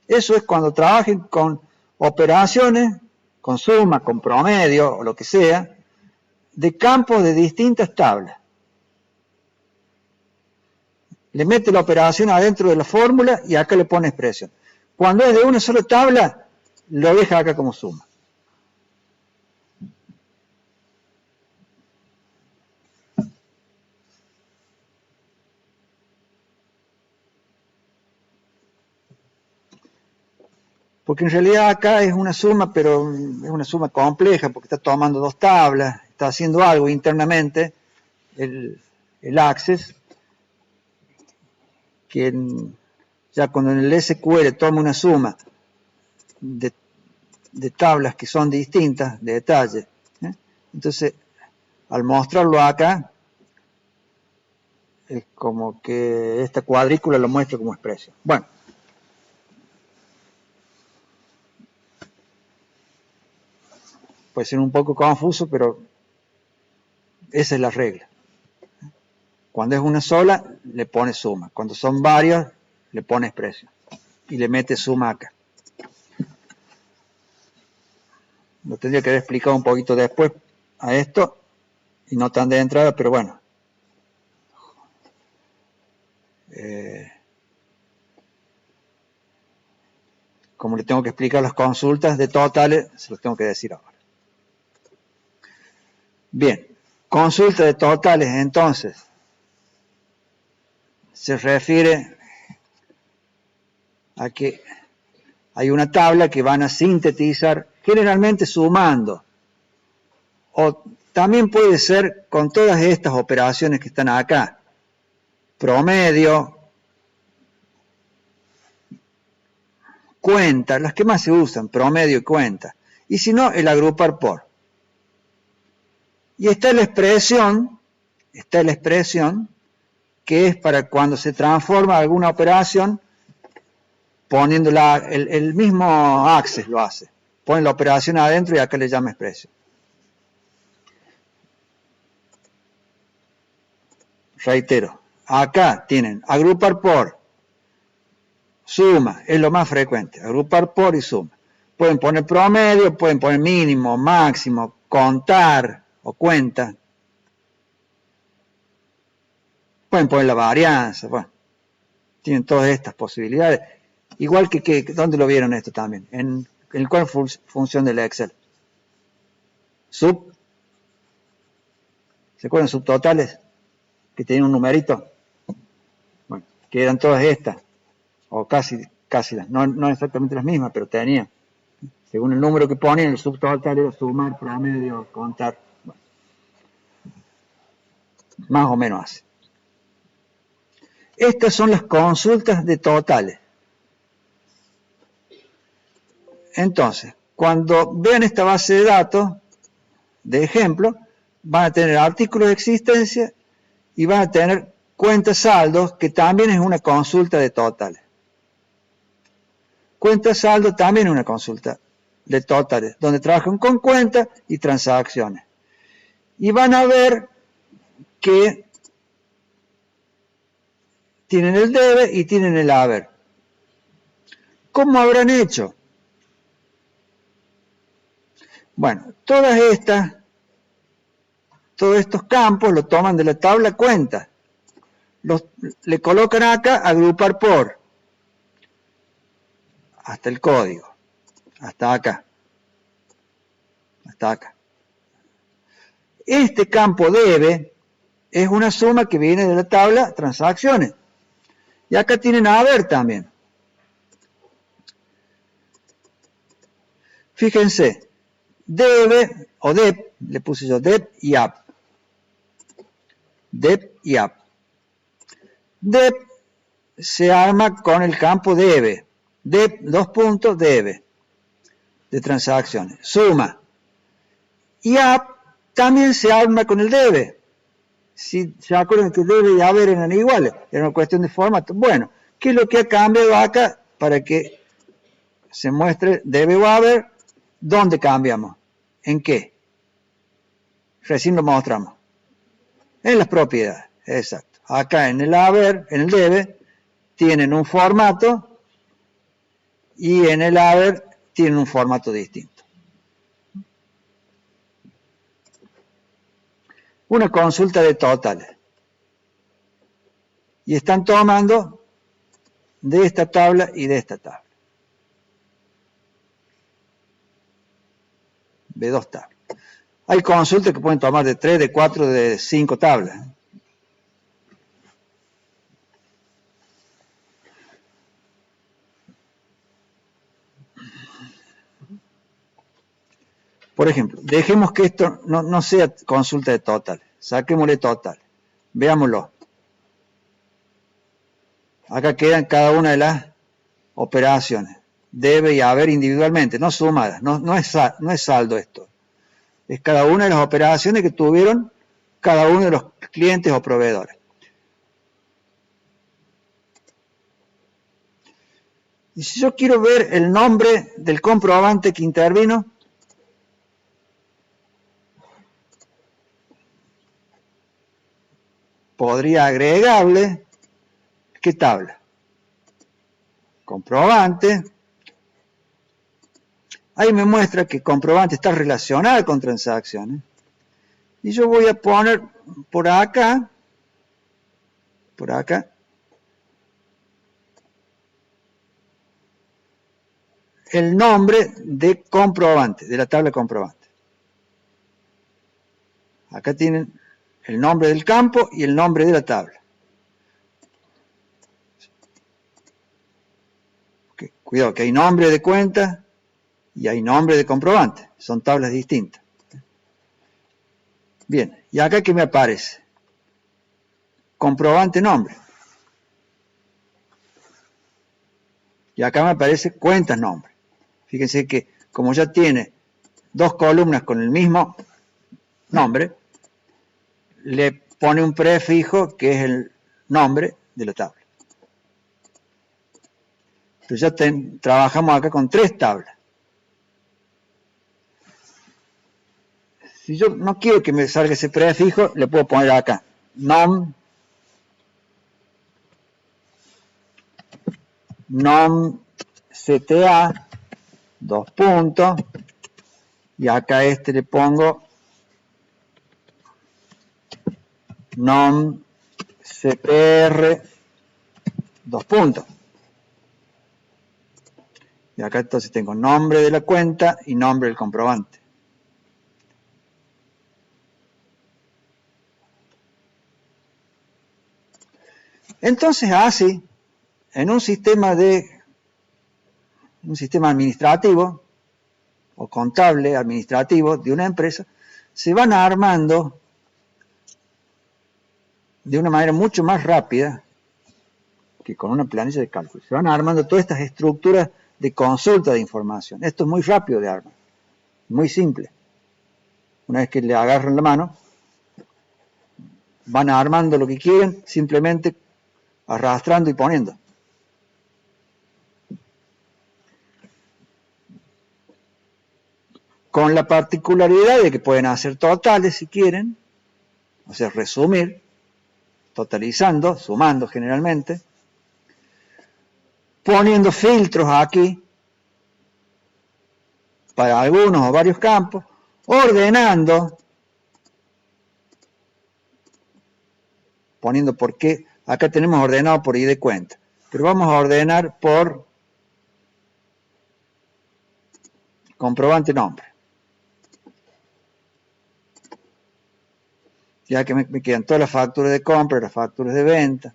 Eso es cuando trabajen con operaciones, con suma, con promedio o lo que sea, de campos de distintas tablas. Le mete la operación adentro de la fórmula y acá le pone expresión. Cuando es de una sola tabla, lo deja acá como suma. Porque en realidad acá es una suma, pero es una suma compleja, porque está tomando dos tablas, está haciendo algo internamente, el access, que ya cuando en el SQL toma una suma de tablas que son distintas, de detalle, entonces al mostrarlo acá, es como que esta cuadrícula lo muestra como expresión. Bueno. Puede ser un poco confuso, pero esa es la regla. Cuando es una sola, le pone suma. Cuando son varias, le pone expresión. Y le mete suma acá. Lo tendría que haber explicado un poquito después a esto, y no tan de entrada, pero bueno. Como le tengo que explicar las consultas de totales, se los tengo que decir ahora. Bien, consulta de totales, entonces, se refiere a que hay una tabla que van a sintetizar, generalmente sumando, o también puede ser con todas estas operaciones que están acá, promedio, cuenta, las que más se usan, promedio y cuenta, y si no, el agrupar por. Y está la expresión que es para cuando se transforma alguna operación, poniendo el mismo access lo hace, pone la operación adentro y acá le llama expresión. Reitero, acá tienen agrupar por, suma, es lo más frecuente, agrupar por y suma. Pueden poner promedio, pueden poner mínimo, máximo, contar o cuenta. Pueden poner la varianza, bueno, tienen todas estas posibilidades. Igual que ¿dónde lo vieron esto también? En cuál función del Excel. Sub. ¿Se acuerdan subtotales? Que tenían un numerito. Bueno, que eran todas estas. O casi las, no exactamente las mismas, pero tenían. Según el número que ponen, el subtotal era sumar, promedio, contar. Bueno, más o menos así. Estas son las consultas de totales. Entonces, cuando vean esta base de datos, de ejemplo, van a tener artículos de existencia y van a tener cuentas saldos, que también es una consulta de totales. Cuenta saldo también es una consulta de totales, donde trabajan con cuentas y transacciones. Y van a ver que tienen el debe y tienen el haber. ¿Cómo habrán hecho? Bueno, todos estos campos lo toman de la tabla cuenta. Le colocan acá agrupar por, hasta el código, hasta acá. Este campo debe es una suma que viene de la tabla transacciones. Y acá tienen haber también. Fíjense, debe o deb, le puse yo deb y app. Deb y app. Deb se arma con el campo debe. Deb, debe, de transacciones. Suma. Y app también se arma con el debe. Si se acuerdan que debe y haber eran iguales, era una cuestión de formato. Bueno, ¿qué es lo que ha cambiado acá para que se muestre debe o haber? ¿Dónde cambiamos? ¿En qué? Recién lo mostramos. En las propiedades, exacto. Acá en el haber, en el debe, tienen un formato y en el haber tienen un formato distinto. Una consulta de totales. Y están tomando de esta tabla y de esta tabla. De dos tablas. Hay consultas que pueden tomar de 3, de 4, de 5 tablas. Por ejemplo, dejemos que esto no sea consulta de total. Saquémosle total. Veámoslo. Acá quedan cada una de las operaciones. Debe y haber individualmente, no sumadas. No es saldo esto. Es cada una de las operaciones que tuvieron cada uno de los clientes o proveedores. Y si yo quiero ver el nombre del comprobante que intervino, podría agregarle, ¿qué tabla? Comprobante. Ahí me muestra que comprobante está relacionado con transacciones. Y yo voy a poner por acá, el nombre de comprobante, de la tabla comprobante. Acá tienen el nombre del campo y el nombre de la tabla. Okay. Cuidado, que hay nombre de cuenta y hay nombre de comprobante. Son tablas distintas. Bien, y acá ¿qué me aparece? Comprobante nombre. Y acá me aparece cuentas nombre. Fíjense que como ya tiene dos columnas con el mismo nombre, le pone un prefijo que es el nombre de la tabla. Entonces ya trabajamos acá con 3 tablas. Si yo no quiero que me salga ese prefijo, le puedo poner acá nom CTA, 2 puntos, y acá le pongo nom CPR, 2 puntos. Y acá entonces tengo nombre de la cuenta y nombre del comprobante. Entonces así, en un sistema administrativo o contable administrativo de una empresa, se van armando de una manera mucho más rápida que con una planilla de cálculo. Se van armando todas estas estructuras de consulta de información. Esto es muy rápido de armar, muy simple. Una vez que le agarran la mano, van armando lo que quieren, simplemente arrastrando y poniendo. Con la particularidad de que pueden hacer totales si quieren, o sea, resumir, totalizando, sumando generalmente. poniendo filtros aquí para algunos o varios campos, ordenando, poniendo por qué, acá tenemos ordenado por id de cuenta, pero vamos a ordenar por comprobante nombre. Ya que me quedan todas las facturas de compra y las facturas de venta.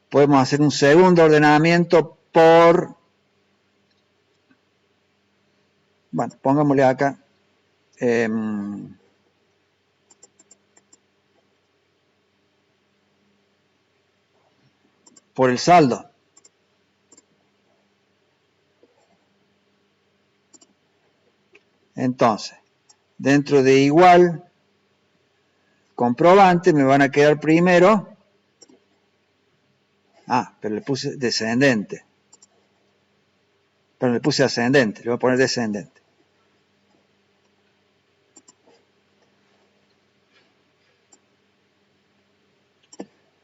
Podemos hacer un segundo ordenamiento por, bueno, pongámosle acá, por el saldo. Entonces, dentro de igual comprobante me van a quedar primero, pero le puse descendente, pero le puse ascendente, le voy a poner descendente.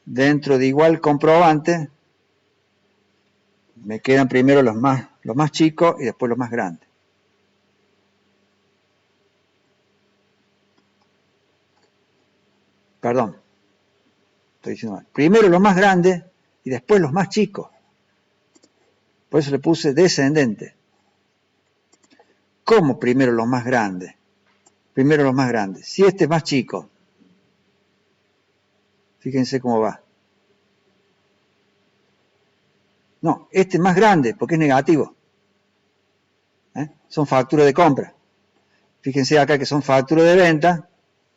Dentro de igual comprobante me quedan primero los más chicos y después los más grandes. Perdón, estoy diciendo mal. Primero los más grandes y después los más chicos. Por eso le puse descendente. ¿Cómo primero los más grandes? Primero los más grandes. Si este es más chico, fíjense cómo va. No, este es más grande porque es negativo. Son facturas de compra. Fíjense acá que son facturas de venta.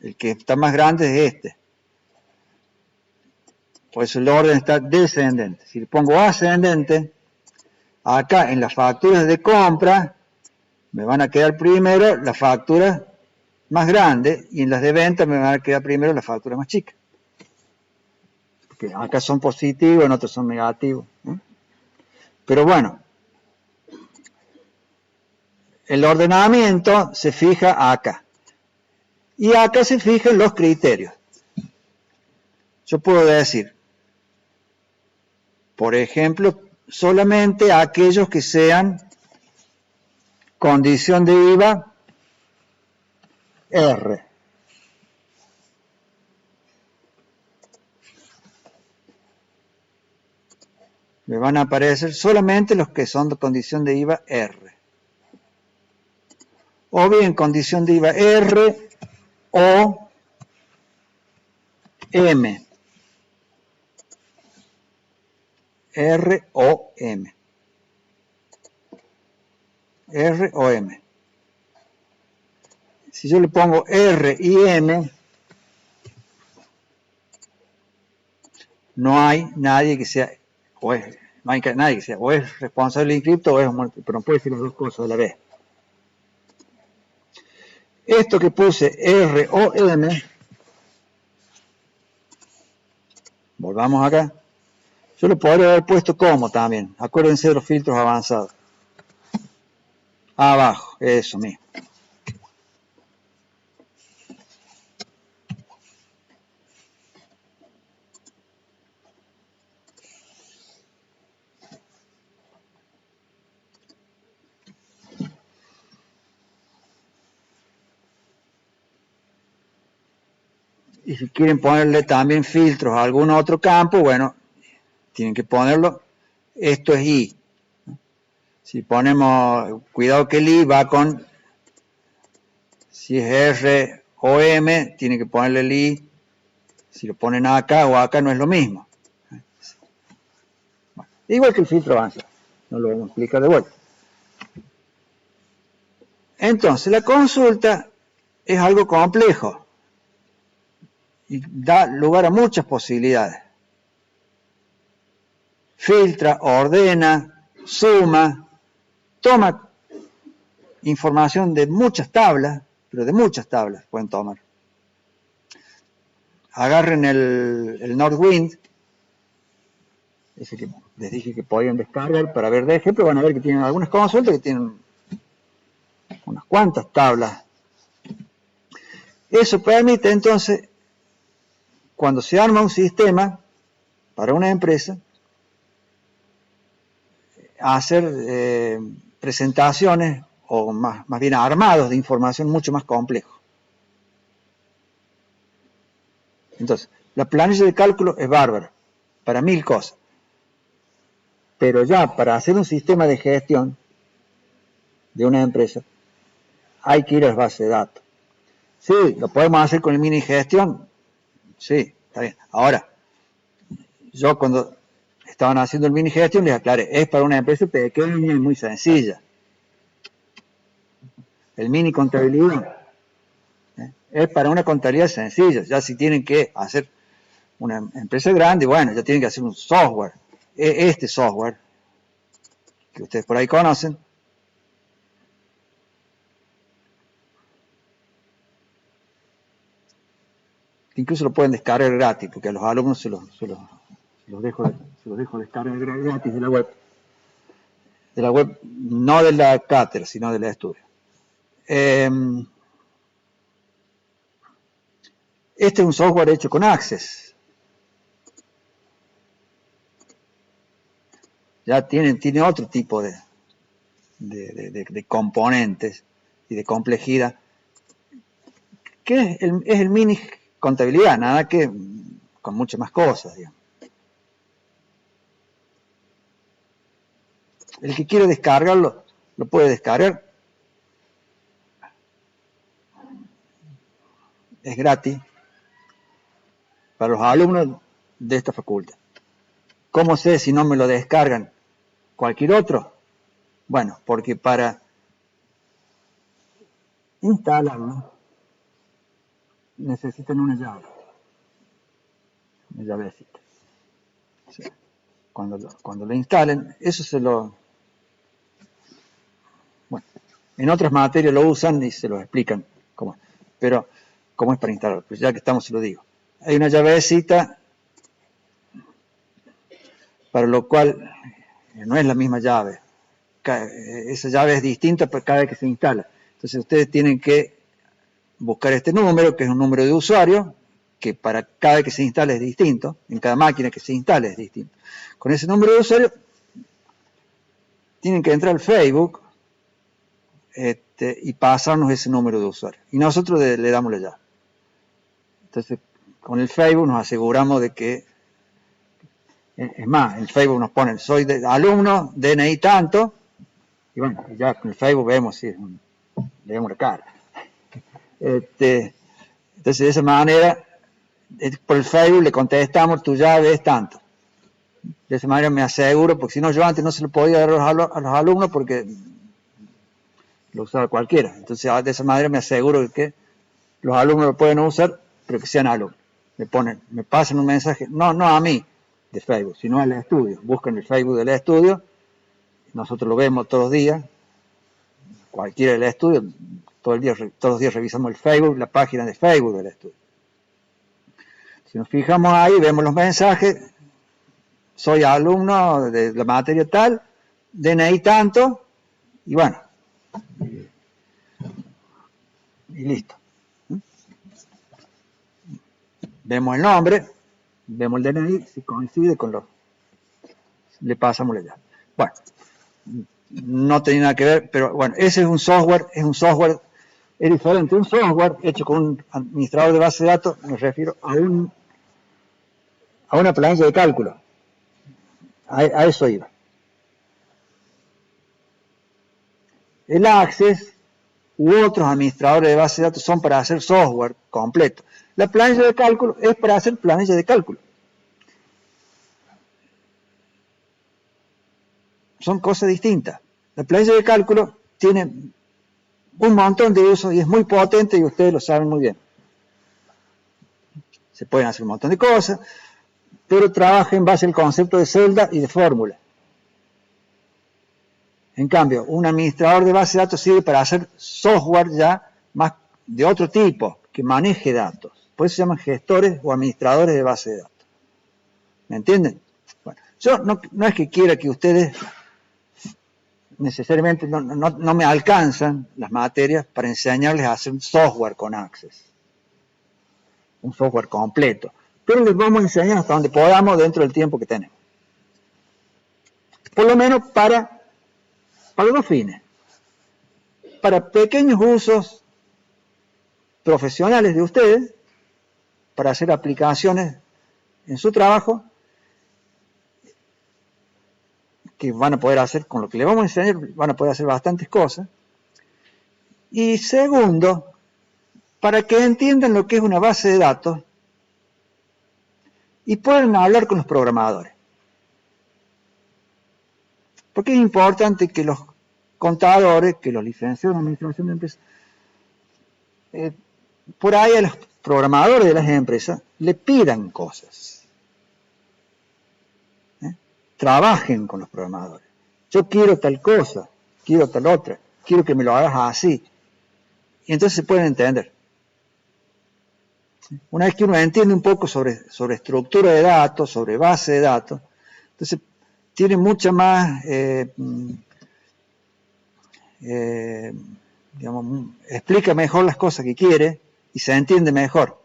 El que está más grande es este. Por eso el orden está descendente. Si le pongo ascendente, acá en las facturas de compra me van a quedar primero las facturas más grandes y en las de venta me van a quedar primero las facturas más chicas. Porque acá son positivos, en otros son negativos. Pero bueno, el ordenamiento se fija acá. Y acá se fijan los criterios. Yo puedo decir, por ejemplo, solamente aquellos que sean condición de IVA R. Me van a aparecer solamente los que son de condición de IVA R. O bien condición de IVA R o M. R o M. R o M. Si yo le pongo R y M, no hay nadie que sea, no hay nadie que sea, o es responsable de inscripto o es muerto, pero no puede decir las dos cosas a la vez. Esto que puse R o M, volvamos acá, yo lo podría haber puesto como también, acuérdense de los filtros avanzados. Abajo, eso mismo. Y si quieren ponerle también filtros a algún otro campo, bueno, tienen que ponerlo. Esto es I. Si ponemos, cuidado que el I va con, si es R o M, tienen que ponerle el I. Si lo ponen acá o acá no es lo mismo. Bueno, igual que el filtro avanza. No lo vamos a explicar de vuelta. Entonces, la consulta es algo complejo y da lugar a muchas posibilidades. Filtra, ordena, suma, toma información de muchas tablas, pero de muchas tablas pueden tomar. Agarren el Northwind, ese que les dije que podían descargar para ver de ejemplo, van a ver que tienen algunas consultas que tienen unas cuantas tablas. Eso permite entonces, cuando se arma un sistema para una empresa, hacer presentaciones o más bien armados de información mucho más complejos. Entonces, la planilla de cálculo es bárbara para 1000 cosas, pero ya para hacer un sistema de gestión de una empresa hay que ir a las bases de datos. Sí, lo podemos hacer con el mini gestión, sí, está bien. Ahora, yo cuando estaban haciendo el mini gestión les aclaré, es para una empresa pequeña y muy sencilla. El mini contabilidad es para una contabilidad sencilla. Ya si tienen que hacer una empresa grande, bueno, ya tienen que hacer un software. Este software que ustedes por ahí conocen, incluso lo pueden descargar gratis, porque a los alumnos se los dejo descargar gratis de la web. De la web, no de la cátedra, sino de la estudio. Este es un software hecho con Access. Ya tiene otro tipo de componentes y de complejidad, que es el mini contabilidad, nada que con muchas más cosas, digamos. El que quiere descargarlo, lo puede descargar. Es gratis para los alumnos de esta facultad. ¿Cómo sé si no me lo descargan cualquier otro? Bueno, porque para instalarlo necesitan una llavecita. Sí. Cuando lo instalen, eso se lo... Bueno, en otras materias lo usan y se lo explican cómo es. Pero, ¿cómo es para instalarlo? Pues ya que estamos, se lo digo. Hay una llavecita, para lo cual no es la misma llave. Esa llave es distinta cada vez que se instala. Entonces ustedes tienen que buscar este número, que es un número de usuario, que para cada vez que se instala es distinto, en cada máquina que se instala es distinto. Con ese número de usuario tienen que entrar al Facebook y pasarnos ese número de usuario. Y nosotros le damos la llave. Entonces, con el Facebook nos aseguramos de que, es más, el Facebook nos pone, soy alumno, DNI tanto, y bueno, ya con el Facebook vemos si le vemos la cara. Entonces, de esa manera, por el Facebook le contestamos, tu llave es tanto. De esa manera me aseguro, porque si no, yo antes no se lo podía dar a los alumnos porque lo usaba cualquiera. Entonces, de esa manera me aseguro de que los alumnos lo pueden usar, pero que sean alumnos. Me pasan un mensaje, no a mí, de Facebook, sino al estudio. Buscan el Facebook del estudio, nosotros lo vemos todos los días, cualquiera del estudio, todos los días revisamos el Facebook, la página de Facebook del estudio. Si nos fijamos ahí, vemos los mensajes, soy alumno de la materia tal, DNI tanto, y bueno, y listo. Vemos el nombre, vemos el DNI, si coincide con lo... Le pasamos la llave. Bueno, no tenía nada que ver, pero bueno, ese es un software, es diferente. Un software hecho con un administrador de base de datos, me refiero a una planilla de cálculo. A eso iba. El Access u otros administradores de base de datos son para hacer software completo. La planilla de cálculo es para hacer planilla de cálculo. Son cosas distintas. La planilla de cálculo tiene un montón de usos y es muy potente y ustedes lo saben muy bien. Se pueden hacer un montón de cosas, pero trabaja en base al concepto de celda y de fórmula. En cambio, un administrador de base de datos sirve para hacer software ya más de otro tipo, que maneje datos. Por eso se llaman gestores o administradores de base de datos. ¿Me entienden? Bueno, yo no es que quiera que ustedes necesariamente no me alcanzan las materias para enseñarles a hacer software con Access. Un software completo. Pero les vamos a enseñar hasta donde podamos dentro del tiempo que tenemos. Por lo menos para dos fines. Para pequeños usos profesionales de ustedes, para hacer aplicaciones en su trabajo, que van a poder hacer, con lo que les vamos a enseñar, van a poder hacer bastantes cosas. Y segundo, para que entiendan lo que es una base de datos y puedan hablar con los programadores. Porque es importante que los contadores, que los licenciados en administración de empresas, por ahí a los programadores de las empresas le pidan cosas. Trabajen con los programadores. Yo quiero tal cosa, quiero tal otra, quiero que me lo hagas así. Y entonces se pueden entender. Una vez que uno entiende un poco sobre estructura de datos, sobre base de datos, entonces tiene mucha más, digamos, explica mejor las cosas que quiere y se entiende mejor.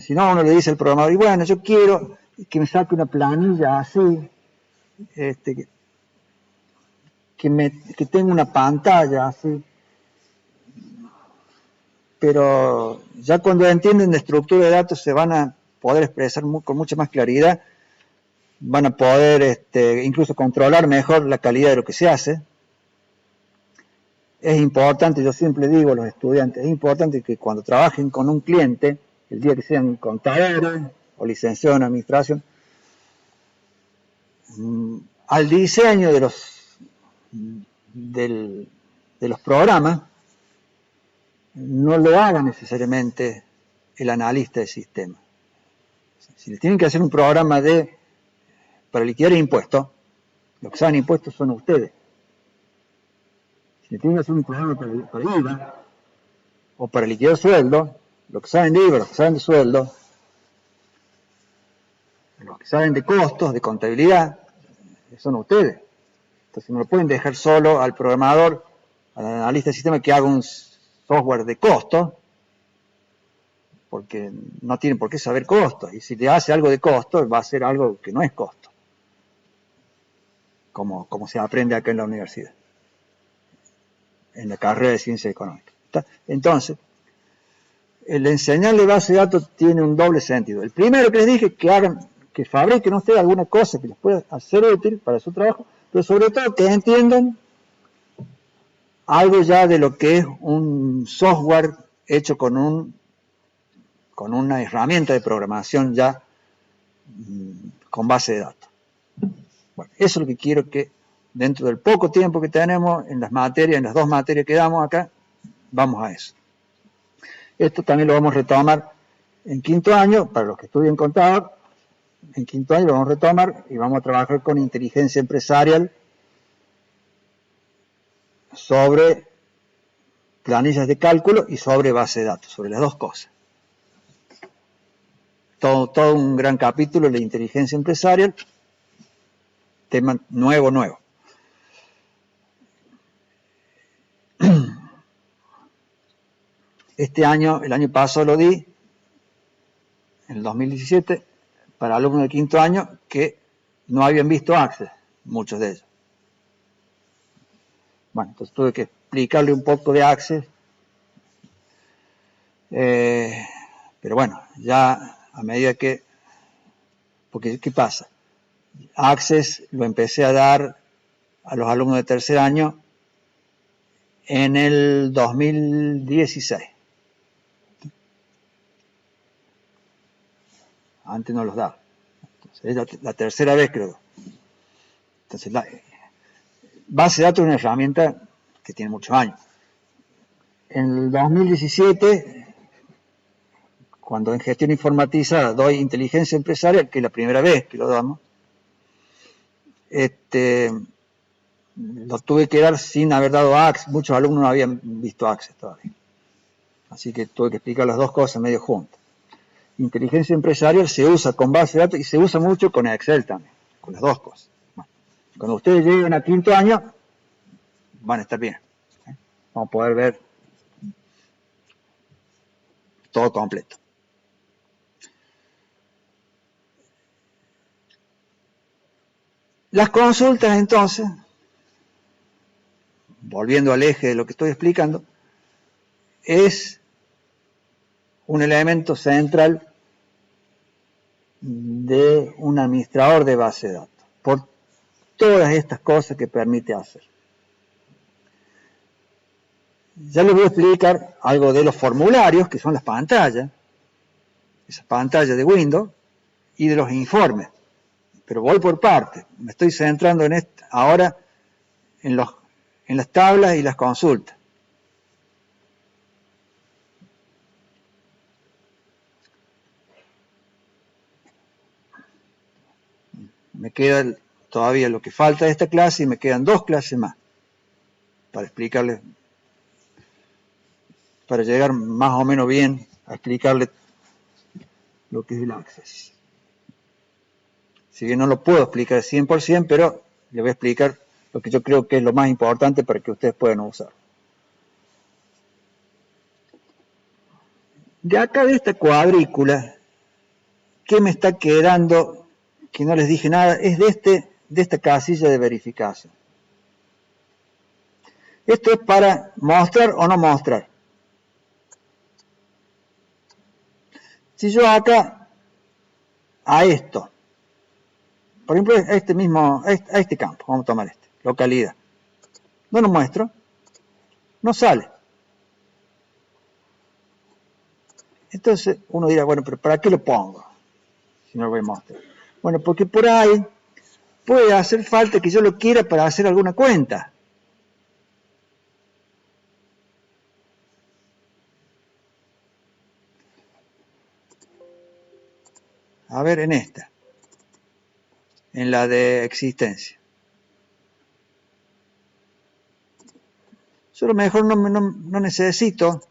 Si no, uno le dice al programador, y bueno, yo quiero que me saque una planilla así, que tenga una pantalla así, pero ya cuando entienden de estructura de datos se van a poder expresar con mucha más claridad, van a poder incluso controlar mejor la calidad de lo que se hace. Es importante, yo siempre digo a los estudiantes, es importante que cuando trabajen con un cliente, el día que sean contadores o licenciados en administración, al diseño de los programas, no lo haga necesariamente el analista de sistema. Si le tienen que hacer un programa para liquidar impuestos, los que saben impuestos son ustedes. Si le tienen que hacer un programa para IVA o para liquidar sueldos, los que saben de IVA, los que saben de sueldos, los que saben de costos, de contabilidad, son ustedes. Entonces no lo pueden dejar solo al programador, al analista de sistema que haga un software de costos, porque no tienen por qué saber costos. Y si le hace algo de costos, va a ser algo que no es costo, como se aprende acá en la universidad, en la carrera de Ciencias Económicas. Entonces, el enseñarle base de datos tiene un doble sentido. El primero que les dije, que fabriquen ustedes alguna cosa que les pueda hacer útil para su trabajo, pero sobre todo que entiendan algo ya de lo que es un software hecho con una herramienta de programación ya con base de datos. Bueno, eso es lo que quiero que dentro del poco tiempo que tenemos en las dos materias que damos acá, vamos a eso. Esto también lo vamos a retomar en quinto año, para los que estudien contador, en quinto año lo vamos a retomar y vamos a trabajar con inteligencia empresarial sobre planillas de cálculo y sobre base de datos, sobre las dos cosas. Todo un gran capítulo de inteligencia empresarial, tema nuevo. Este año, el año pasado lo di, en el 2017, para alumnos de quinto año que no habían visto Access, muchos de ellos. Bueno, entonces tuve que explicarle un poco de Access, pero bueno, ya a medida que, porque ¿qué pasa? Access lo empecé a dar a los alumnos de tercer año en el 2016. Antes no los daba. Entonces, es la tercera vez creo. Entonces, base de datos es una herramienta que tiene muchos años. En el 2017, cuando en gestión informatizada doy inteligencia empresarial, que es la primera vez que lo damos, lo tuve que dar sin haber dado Access. Muchos alumnos no habían visto Access todavía. Así que tuve que explicar las dos cosas medio juntas. Inteligencia empresarial se usa con base de datos y se usa mucho con Excel también, con las dos cosas. Bueno, cuando ustedes lleguen a quinto año, van a estar bien. Vamos a poder ver todo completo. Las consultas, entonces, volviendo al eje de lo que estoy explicando, es un elemento central de un administrador de base de datos, por todas estas cosas que permite hacer. Ya les voy a explicar algo de los formularios, que son las pantallas, esas pantallas de Windows, y de los informes. Pero voy por partes. Me estoy centrando en ahora en las tablas y las consultas. Me queda todavía lo que falta de esta clase y me quedan 2 clases más para explicarles, para llegar más o menos bien a explicarles lo que es el Access. Si bien no lo puedo explicar al 100%, pero le voy a explicar lo que yo creo que es lo más importante para que ustedes puedan usar. De acá de esta cuadrícula, ¿qué me está quedando? Que no les dije nada, es de esta casilla de verificación. Esto es para mostrar o no mostrar. Si yo acá a esto, por ejemplo, a este campo, vamos a tomar este, localidad, no lo muestro, no sale. Entonces uno dirá, bueno, pero ¿para qué lo pongo? Si no lo voy a mostrar. Bueno, porque por ahí puede hacer falta que yo lo quiera para hacer alguna cuenta. A ver, en esta, en la de existencia. Yo a lo mejor no necesito,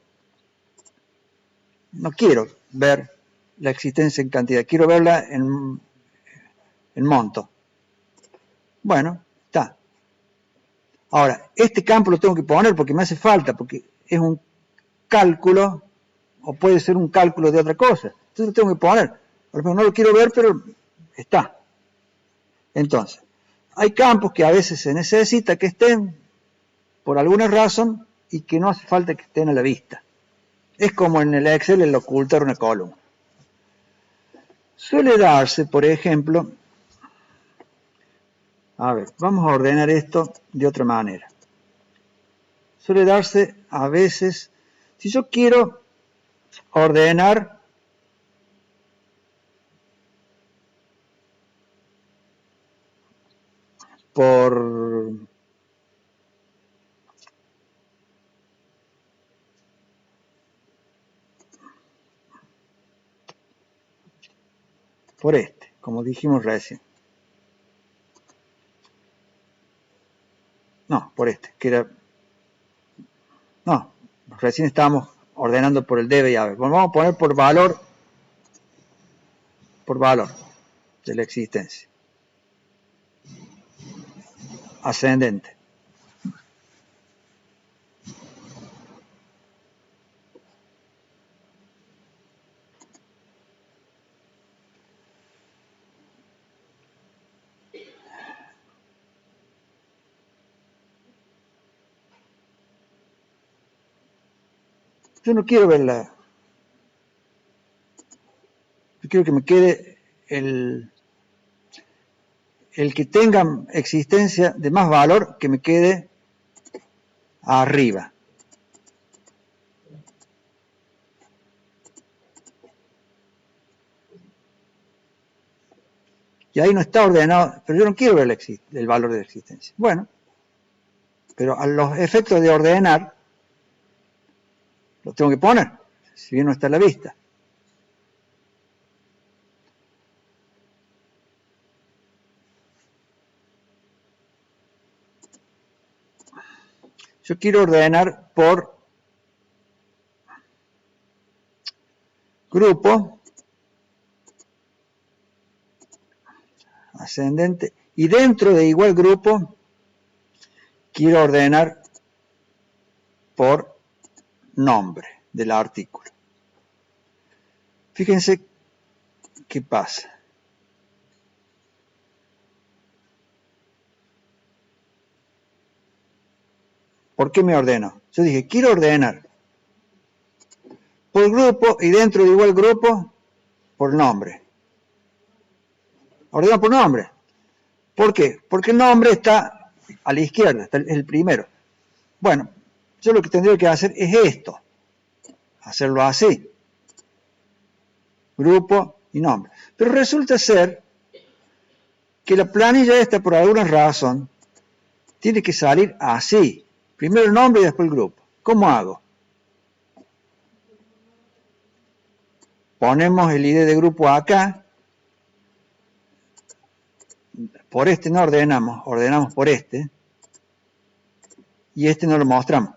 no quiero ver la existencia en cantidad, quiero verla en monto. Bueno, está. Ahora, este campo lo tengo que poner porque me hace falta, porque es un cálculo, o puede ser un cálculo de otra cosa. Entonces lo tengo que poner. Por ejemplo, no lo quiero ver, pero está. Entonces, hay campos que a veces se necesita que estén por alguna razón y que no hace falta que estén a la vista. Es como en el Excel el ocultar una columna. Suele darse, por ejemplo, a ver, vamos a ordenar esto de otra manera. Suele darse a veces, si yo quiero ordenar por este, como dijimos recién. No, por este, que era... No, recién estábamos ordenando por el debe y haber. Bueno, vamos a poner por valor de la existencia. Ascendente. Yo no quiero verla. Yo quiero que me quede el que tenga existencia de más valor, que me quede arriba. Y ahí no está ordenado, pero yo no quiero ver el valor de la existencia. Bueno, pero a los efectos de ordenar, lo tengo que poner, si bien no está a la vista. Yo quiero ordenar por grupo, ascendente, y dentro de igual grupo quiero ordenar por nombre del artículo. Fíjense qué pasa. ¿Por qué me ordeno? Yo dije, quiero ordenar por grupo y dentro de igual grupo por nombre. Ordeno por nombre. ¿Por qué? Porque el nombre está a la izquierda, es el primero. Bueno, yo lo que tendría que hacer es esto, hacerlo así. Grupo y nombre. Pero resulta ser que la planilla esta, por alguna razón, tiene que salir así. Primero el nombre y después el grupo. ¿Cómo hago? Ponemos el ID de grupo acá. Por este no ordenamos, ordenamos por este. Y este no lo mostramos.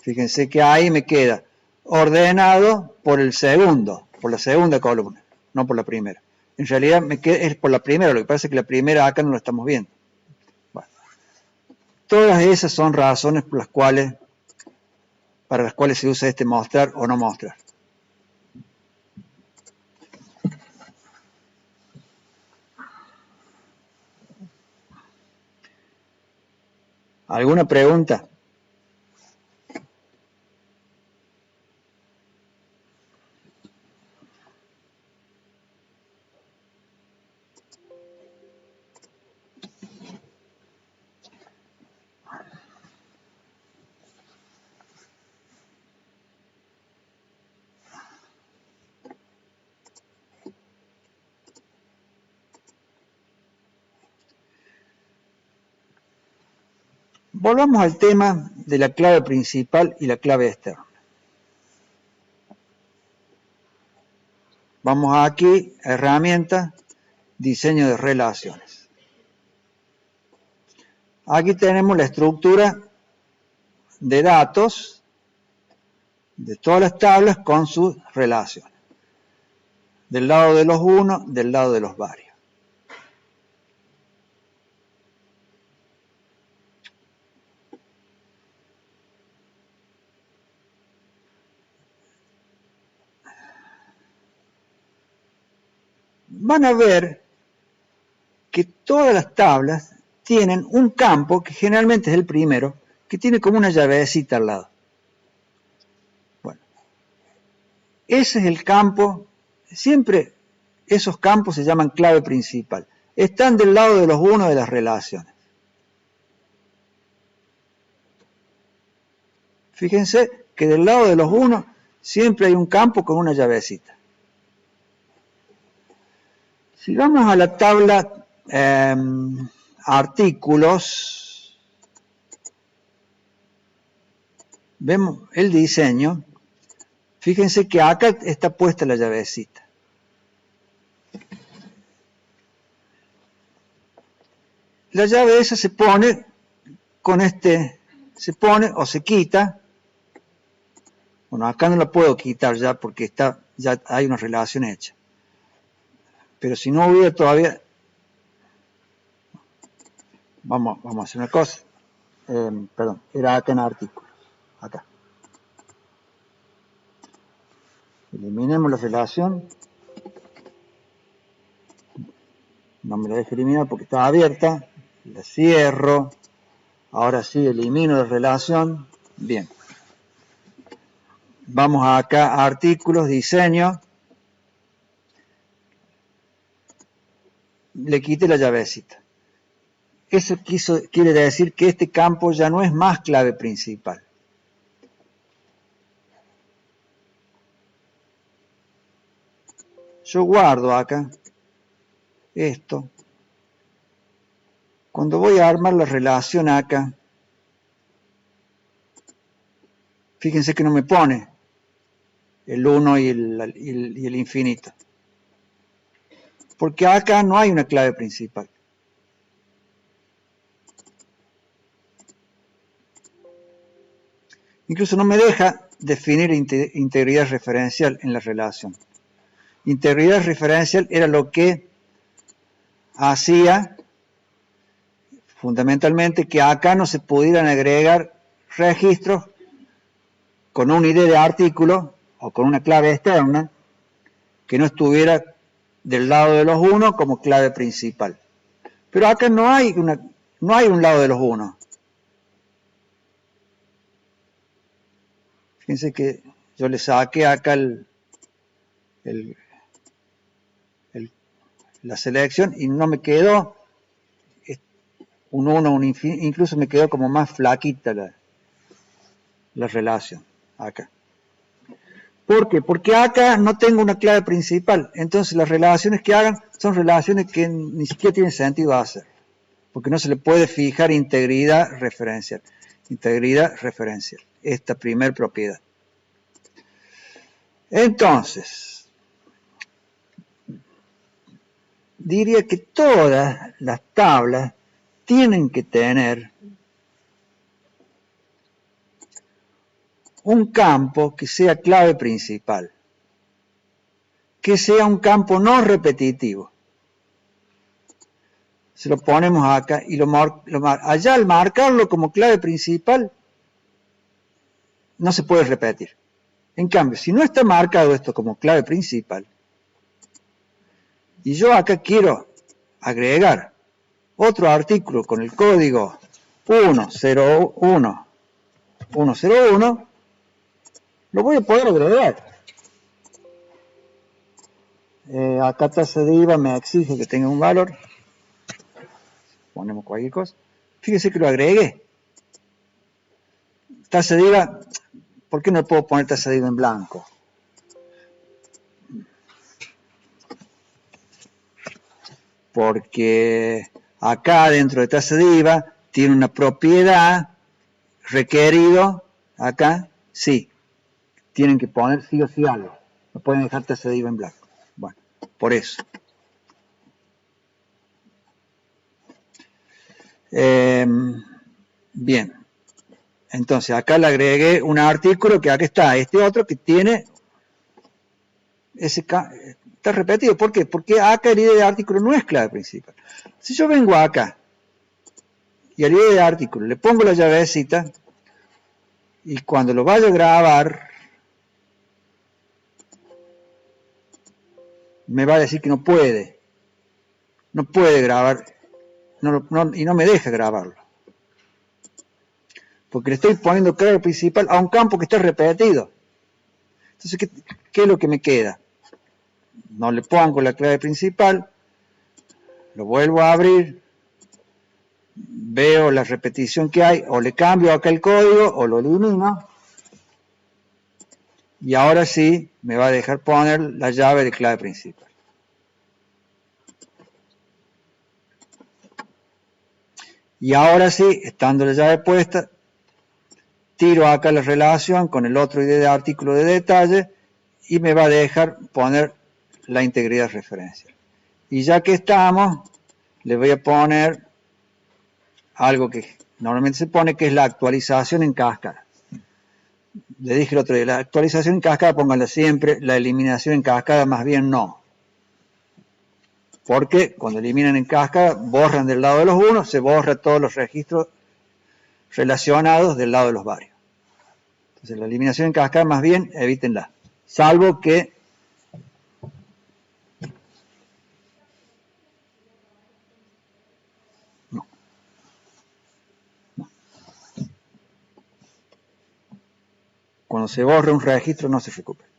Fíjense que ahí me queda ordenado por el segundo, por la segunda columna, no por la primera. En realidad es por la primera, lo que pasa es que la primera acá no la estamos viendo. Bueno, todas esas son razones para las cuales se usa este mostrar o no mostrar. ¿Alguna pregunta? Volvamos al tema de la clave principal y la clave externa. Vamos aquí a herramienta, diseño de relaciones. Aquí tenemos la estructura de datos de todas las tablas con sus relaciones. Del lado de los unos, del lado de los varios. Van a ver que todas las tablas tienen un campo, que generalmente es el primero, que tiene como una llavecita al lado. Bueno, ese es el campo, siempre esos campos se llaman clave principal. Están del lado de los unos de las relaciones. Fíjense que del lado de los unos siempre hay un campo con una llavecita. Si vamos a la tabla artículos, vemos el diseño. Fíjense que acá está puesta la llavecita. La llave esa se pone con se pone o se quita. Bueno, acá no la puedo quitar ya porque ya hay una relación hecha. Pero si no hubiera todavía... Vamos a hacer una cosa. Perdón, era acá en artículos. Acá. Eliminemos la relación. No me la dejo eliminar porque estaba abierta. La cierro. Ahora sí, elimino la relación. Bien. Vamos acá a artículos, diseño. Le quité la llavecita. Eso quiere decir que este campo ya no es más clave principal. Yo guardo acá esto. Cuando voy a armar la relación acá, fíjense que no me pone el 1 y el infinito. Porque acá no hay una clave principal. Incluso no me deja definir integridad referencial en la relación. Integridad referencial era lo que hacía fundamentalmente que acá no se pudieran agregar registros con un ID de artículo o con una clave externa que no estuviera del lado de los unos como clave principal. Pero acá no hay no hay un lado de los 1. Fíjense que yo le saqué acá la selección y no me quedó un 1, un infinito, incluso me quedó como más flaquita la relación acá. ¿Por qué? Porque acá no tengo una clave principal, entonces las relaciones que hagan son relaciones que ni siquiera tienen sentido hacer, porque no se le puede fijar integridad referencial. Integridad referencial, esta primer propiedad. Entonces, diría que todas las tablas tienen que tener un campo que sea clave principal, que sea un campo no repetitivo. Se lo ponemos acá y allá al marcarlo como clave principal no se puede repetir. En cambio, si no está marcado esto como clave principal y yo acá quiero agregar otro artículo con el código 101, lo voy a poder agregar. Acá tasa de IVA me exige que tenga un valor. Ponemos cualquier cosa. Fíjese que lo agregué. Tasa de IVA, ¿por qué no puedo poner tasa de IVA en blanco? Porque acá dentro de tasa de IVA tiene una propiedad requerido, acá, sí. Tienen que poner sí o sí algo. No pueden dejar tasa de IVA en blanco. Bueno, por eso. Bien. Entonces, acá le agregué un artículo que acá está, este otro que tiene está repetido. ¿Por qué? Porque acá el ID de artículo no es clave principal. Si yo vengo acá y al ID de artículo le pongo la llavecita y cuando lo vaya a grabar me va a decir que no puede grabar y no me deja grabarlo. Porque le estoy poniendo clave principal a un campo que está repetido. Entonces, ¿qué es lo que me queda? No le pongo la clave principal, lo vuelvo a abrir, veo la repetición que hay, o le cambio acá el código, o lo elimino, y ahora sí me va a dejar poner la llave de clave principal. Y ahora sí, estando la llave puesta, tiro acá la relación con el otro ID de artículo de detalle y me va a dejar poner la integridad referencial. Y ya que estamos, le voy a poner algo que normalmente se pone, que es la actualización en cascada. Le dije el otro día, la actualización en cascada pónganla siempre, la eliminación en cascada más bien no. Porque cuando eliminan en cascada, borran del lado de los 1, se borra todos los registros relacionados del lado de los varios. Entonces la eliminación en cascada más bien evítenla, salvo que no. Cuando se borra un registro no se recupera.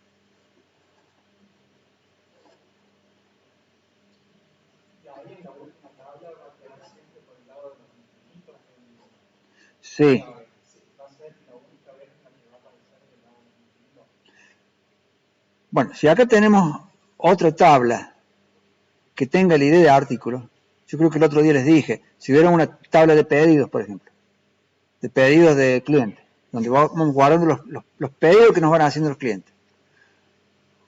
Sí. Bueno, si acá tenemos otra tabla que tenga el ID de artículo, yo creo que el otro día les dije, si hubiera una tabla de pedidos, por ejemplo, de pedidos de clientes, donde vamos guardando los pedidos que nos van haciendo los clientes,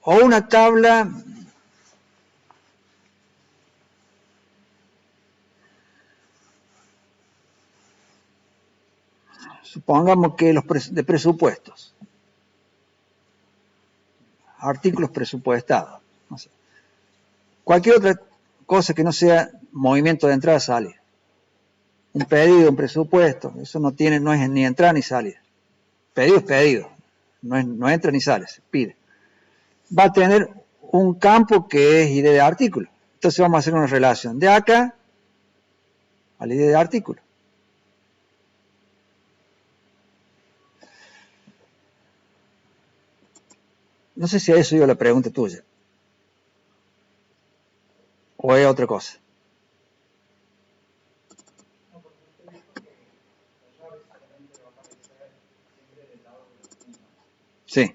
o una tabla supongamos que de presupuestos, artículos presupuestados, no sé. Cualquier otra cosa que no sea movimiento de entrada salida. Un pedido, un presupuesto, eso no es ni entrada ni salida. Pedido es pedido, no entra ni sale, se pide. Va a tener un campo que es ID de artículo. Entonces vamos a hacer una relación de acá a la idea de artículo. No sé si a eso iba la pregunta tuya. ¿O es otra cosa? Sí.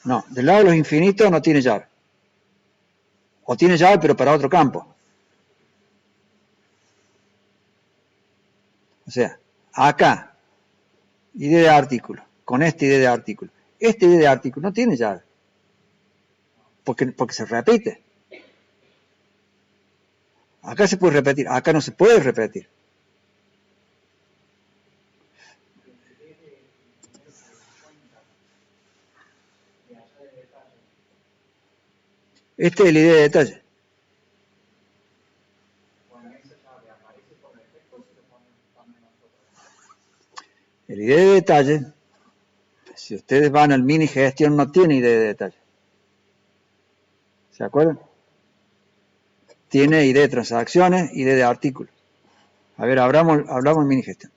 No, del lado de los infinitos no tiene llave. O tiene llave, pero para otro campo. O sea, acá, idea de artículo, con esta idea de artículo. Esta idea de artículo no tiene llave. Porque se repite. Acá se puede repetir, acá no se puede repetir. Esta es la idea de detalle. La idea de detalle, si ustedes van al mini gestión, no tiene idea de detalle. ¿Se acuerdan? Tiene idea de transacciones, idea de artículos. A ver, hablamos en mini gestión.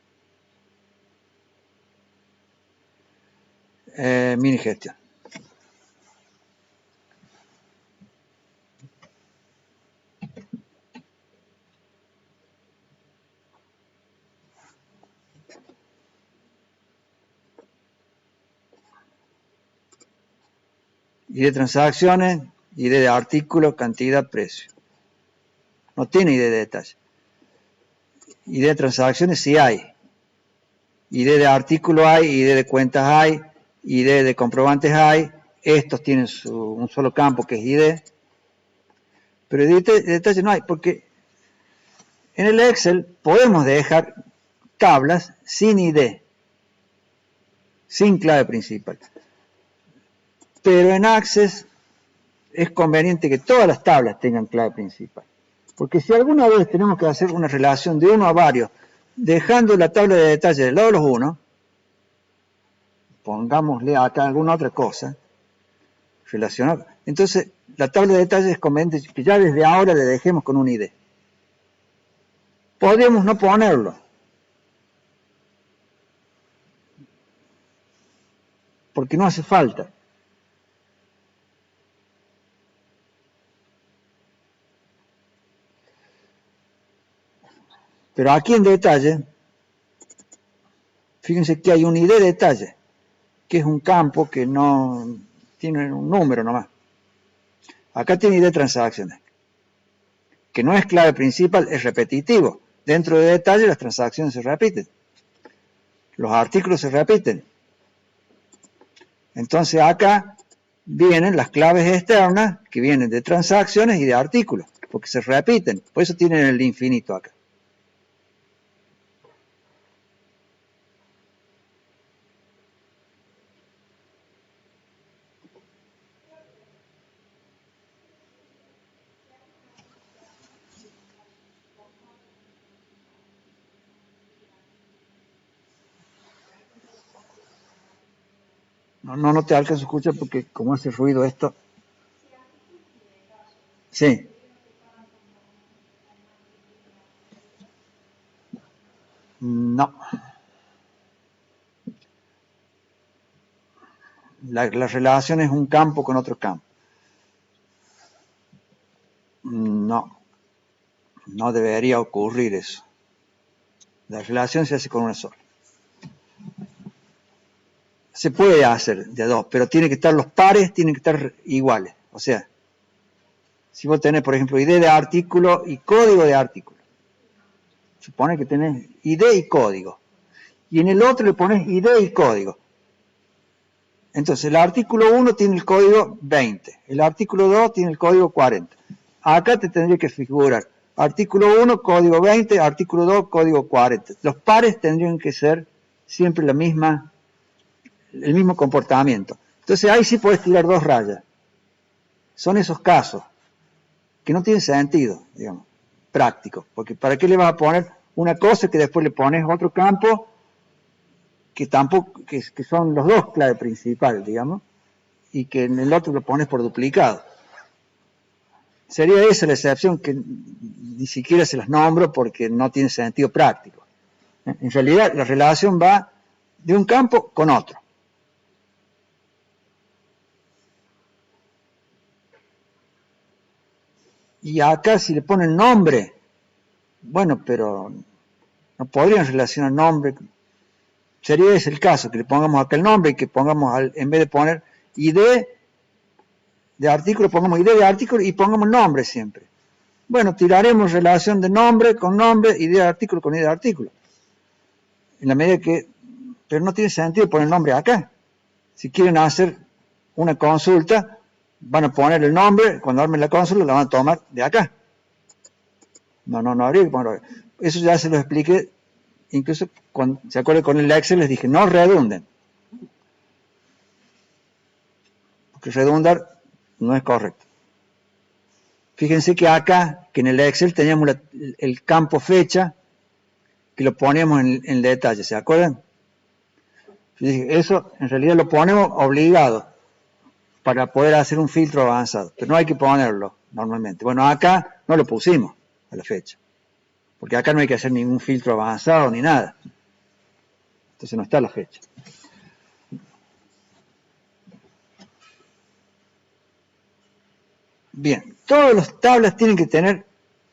Mini gestión. Idea de transacciones, idea de artículo, cantidad, precio. No tiene idea de detalle. Idea de transacciones sí hay. Idea de artículo hay, idea de cuentas hay, idea de comprobantes hay. Estos tienen un solo campo que es ID. Pero de detalle no hay, porque en el Excel podemos dejar tablas sin ID, sin clave principal. Pero en Access es conveniente que todas las tablas tengan clave principal. Porque si alguna vez tenemos que hacer una relación de uno a varios, dejando la tabla de detalle del lado de los unos, pongámosle acá alguna otra cosa relacionada. Entonces, la tabla de detalle es conveniente que ya desde ahora le dejemos con un ID. Podríamos no ponerlo, porque no hace falta. Pero aquí en detalle, fíjense que hay un ID de detalle, que es un campo que no tiene un número nomás. Acá tiene ID de transacciones, que no es clave principal, es repetitivo. Dentro de detalle las transacciones se repiten. Los artículos se repiten. Entonces acá vienen las claves externas que vienen de transacciones y de artículos, porque se repiten. Por eso tienen el infinito acá. No te alcanzo a escuchar porque como hace ruido esto. Sí. No. La relación es un campo con otro campo. No. No debería ocurrir eso. La relación se hace con una sola. Se puede hacer de dos, pero tiene que estar los pares, tienen que estar iguales. O sea, si vos tenés, por ejemplo, ID de artículo y código de artículo, supone que tenés ID y código. Y en el otro le pones ID y código. Entonces, el artículo 1 tiene el código 20, el artículo 2 tiene el código 40. Acá te tendría que figurar artículo 1, código 20, artículo 2, código 40. Los pares tendrían que ser siempre el mismo comportamiento. Entonces, ahí sí puedes tirar dos rayas. Son esos casos que no tienen sentido, digamos, práctico. Porque ¿para qué le vas a poner una cosa que después le pones otro campo que tampoco, que son los dos clave principal, digamos, y que en el otro lo pones por duplicado. Sería esa la excepción que ni siquiera se las nombro porque no tiene sentido práctico. En realidad la relación va de un campo con otro. Y acá si le ponen nombre, bueno, pero no podrían relacionar nombre. Sería ese el caso, que le pongamos acá el nombre y que pongamos, en vez de poner ID de artículo, pongamos ID de artículo y pongamos nombre siempre. Bueno, tiraremos relación de nombre con nombre, ID de artículo con ID de artículo. En la medida que, pero no tiene sentido poner nombre acá. Si quieren hacer una consulta, van a poner el nombre, cuando armen la consulta la van a tomar de acá. No habría que ponerlo. Eso ya se lo expliqué, incluso cuando se acuerdan con el Excel les dije, no redunden. Porque redundar no es correcto. Fíjense que acá, que en el Excel teníamos el campo fecha, que lo poníamos en el detalle, ¿se acuerdan? Yo dije, eso en realidad lo ponemos obligado para poder hacer un filtro avanzado, pero no hay que ponerlo normalmente. Bueno, acá no lo pusimos a la fecha, porque acá no hay que hacer ningún filtro avanzado ni nada. Entonces no está la fecha. Bien, todas las tablas tienen que tener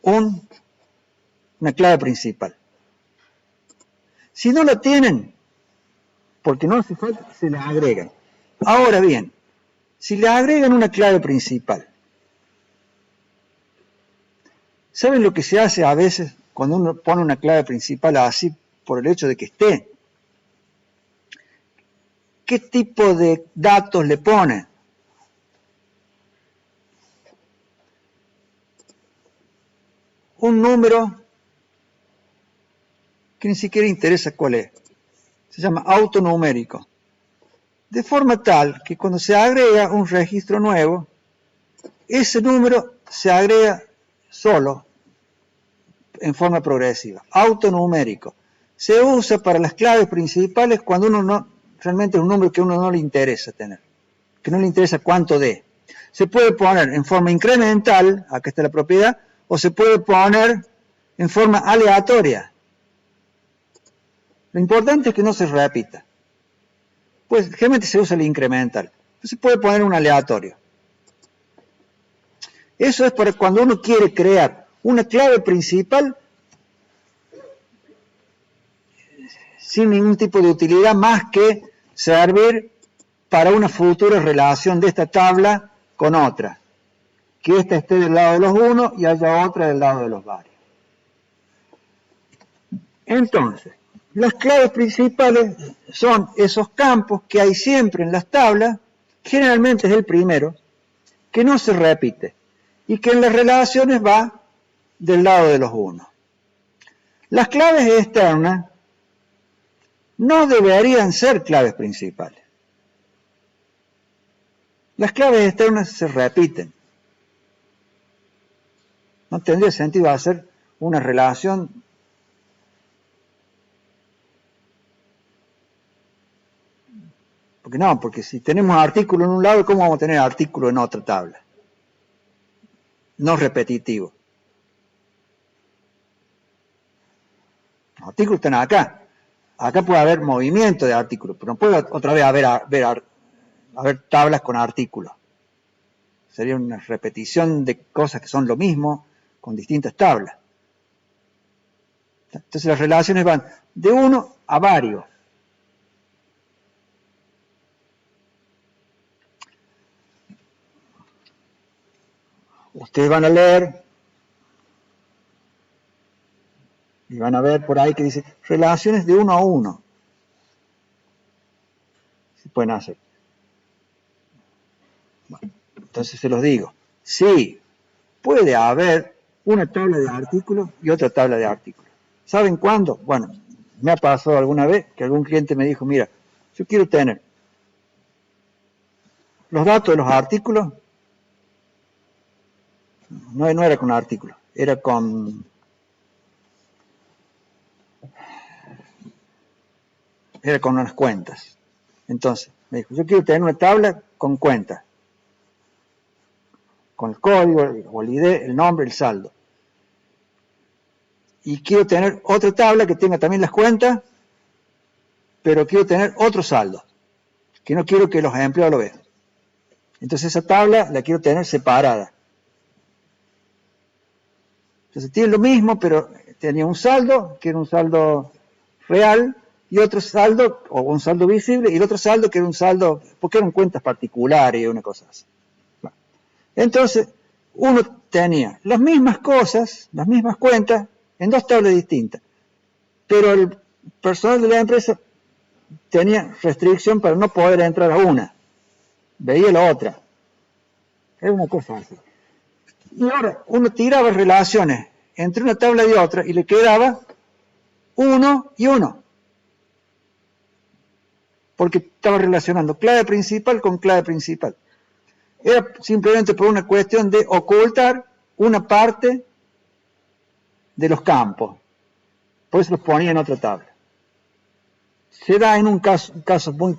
una clave principal. Si no la tienen, porque no hace falta, se la agregan. Ahora bien, si le agregan una clave principal, ¿saben lo que se hace a veces cuando uno pone una clave principal así por el hecho de que esté? ¿Qué tipo de datos le pone? Un número que ni siquiera interesa cuál es. Se llama autonumérico. De forma tal que cuando se agrega un registro nuevo, ese número se agrega solo, en forma progresiva. Autonumérico. Se usa para las claves principales cuando uno no, realmente es un número que a uno no le interesa tener, que no le interesa cuánto dé. Se puede poner en forma incremental, acá está la propiedad, o se puede poner en forma aleatoria. Lo importante es que no se repita. Pues generalmente se usa el incremental. Se puede poner un aleatorio. Eso es para cuando uno quiere crear una clave principal sin ningún tipo de utilidad más que servir para una futura relación de esta tabla con otra. Que esta esté del lado de los unos y haya otra del lado de los varios. Entonces, las claves principales son esos campos que hay siempre en las tablas, generalmente es el primero, que no se repite y que en las relaciones va del lado de los unos. Las claves externas no deberían ser claves principales. Las claves externas se repiten. No tendría sentido hacer una relación porque si tenemos artículo en un lado, ¿cómo vamos a tener artículo en otra tabla? No repetitivo. Los artículos están acá. Acá puede haber movimiento de artículos, pero no puede otra vez haber tablas con artículos. Sería una repetición de cosas que son lo mismo con distintas tablas. Entonces las relaciones van de uno a varios. Ustedes van a leer y van a ver por ahí que dice relaciones de uno a uno. Se pueden hacer. Bueno, entonces se los digo. Sí, puede haber una tabla de artículos y otra tabla de artículos. ¿Saben cuándo? Bueno, me ha pasado alguna vez que algún cliente me dijo, mira, yo quiero tener los datos de los artículos, no era con artículos, era con era con unas cuentas. Entonces, me dijo, yo quiero tener una tabla con cuentas, con el código, o el ID, el nombre, el saldo. Y quiero tener otra tabla que tenga también las cuentas, pero quiero tener otro saldo, que no quiero que los empleados lo vean. Entonces esa tabla la quiero tener separada. Entonces tiene lo mismo, pero tenía un saldo, que era un saldo real, y otro saldo, o un saldo visible, y el otro saldo que era un saldo, porque eran cuentas particulares y una cosa así. Bueno, entonces, uno tenía las mismas cosas, las mismas cuentas, en dos tablas distintas. Pero el personal de la empresa tenía restricción para no poder entrar a una. Veía la otra. Era una cosa así. Y ahora uno tiraba relaciones entre una tabla y otra y le quedaba 1 y 1. Porque estaba relacionando clave principal con clave principal. Era simplemente por una cuestión de ocultar una parte de los campos. Por eso los ponía en otra tabla. Se da en un caso muy,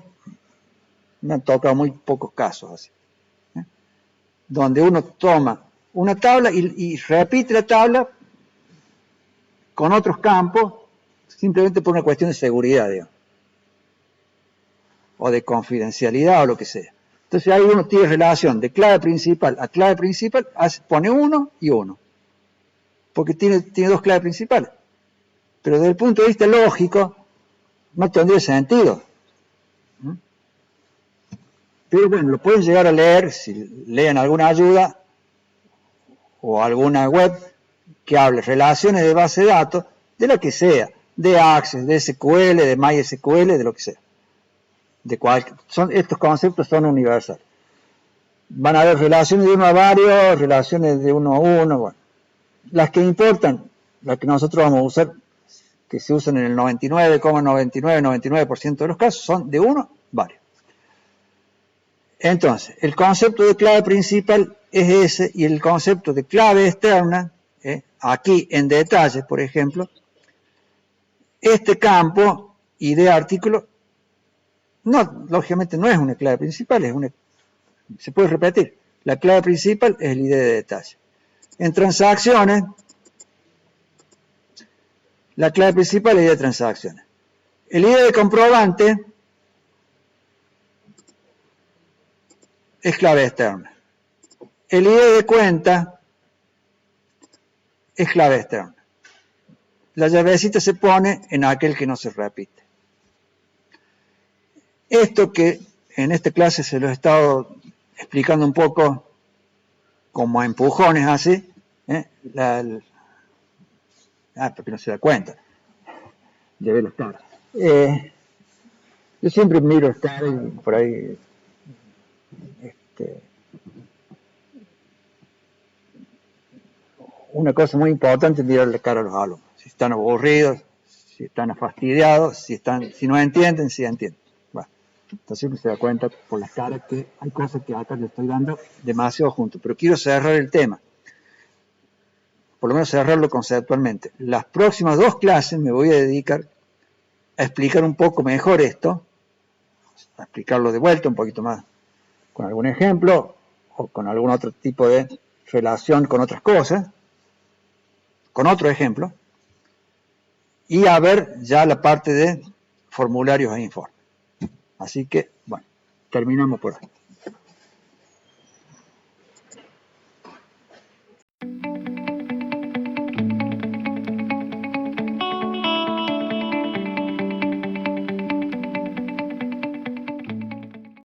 me han tocado muy pocos casos así, donde uno toma una tabla y repite la tabla con otros campos, simplemente por una cuestión de seguridad, digamos, o de confidencialidad o lo que sea. Entonces ahí uno tiene relación de clave principal a clave principal, pone 1 y 1, porque tiene dos claves principales. Pero desde el punto de vista lógico, no tendría sentido. Pero bueno, lo pueden llegar a leer, si leen alguna ayuda o alguna web que hable relaciones de base de datos, de lo que sea, de Access, de SQL, de MySQL, de lo que sea. Estos conceptos son universales. Van a haber relaciones de uno a varios, relaciones de uno a uno, bueno. Las que importan, las que nosotros vamos a usar, que se usan en el 99,99% de los casos, son de uno a varios. Entonces, el concepto de clave principal es ese, y el concepto de clave externa, aquí en detalle, por ejemplo, este campo ID artículo, no, lógicamente no es una clave principal, se puede repetir. La clave principal es el ID de detalle. En transacciones, la clave principal es el ID de transacciones. El ID de comprobante es clave externa. El ID de cuenta es clave externa. La llavecita se pone en aquel que no se repite. Esto que en esta clase se lo he estado explicando un poco como a empujones así, porque no se da cuenta de ver los caras. Yo siempre miro los caras y por ahí una cosa muy importante es mirar la cara a los alumnos. Si están aburridos, si están fastidiados, si no entienden, si entienden. Bueno, entonces se da cuenta por las caras que hay cosas que acá le estoy dando demasiado juntos. Pero quiero cerrar el tema. Por lo menos cerrarlo conceptualmente. Las próximas 2 clases me voy a dedicar a explicar un poco mejor esto, a explicarlo de vuelta un poquito más, con algún ejemplo, o con algún otro tipo de relación con otras cosas, con otro ejemplo, y a ver ya la parte de formularios e informes. Así que, bueno, terminamos por ahí.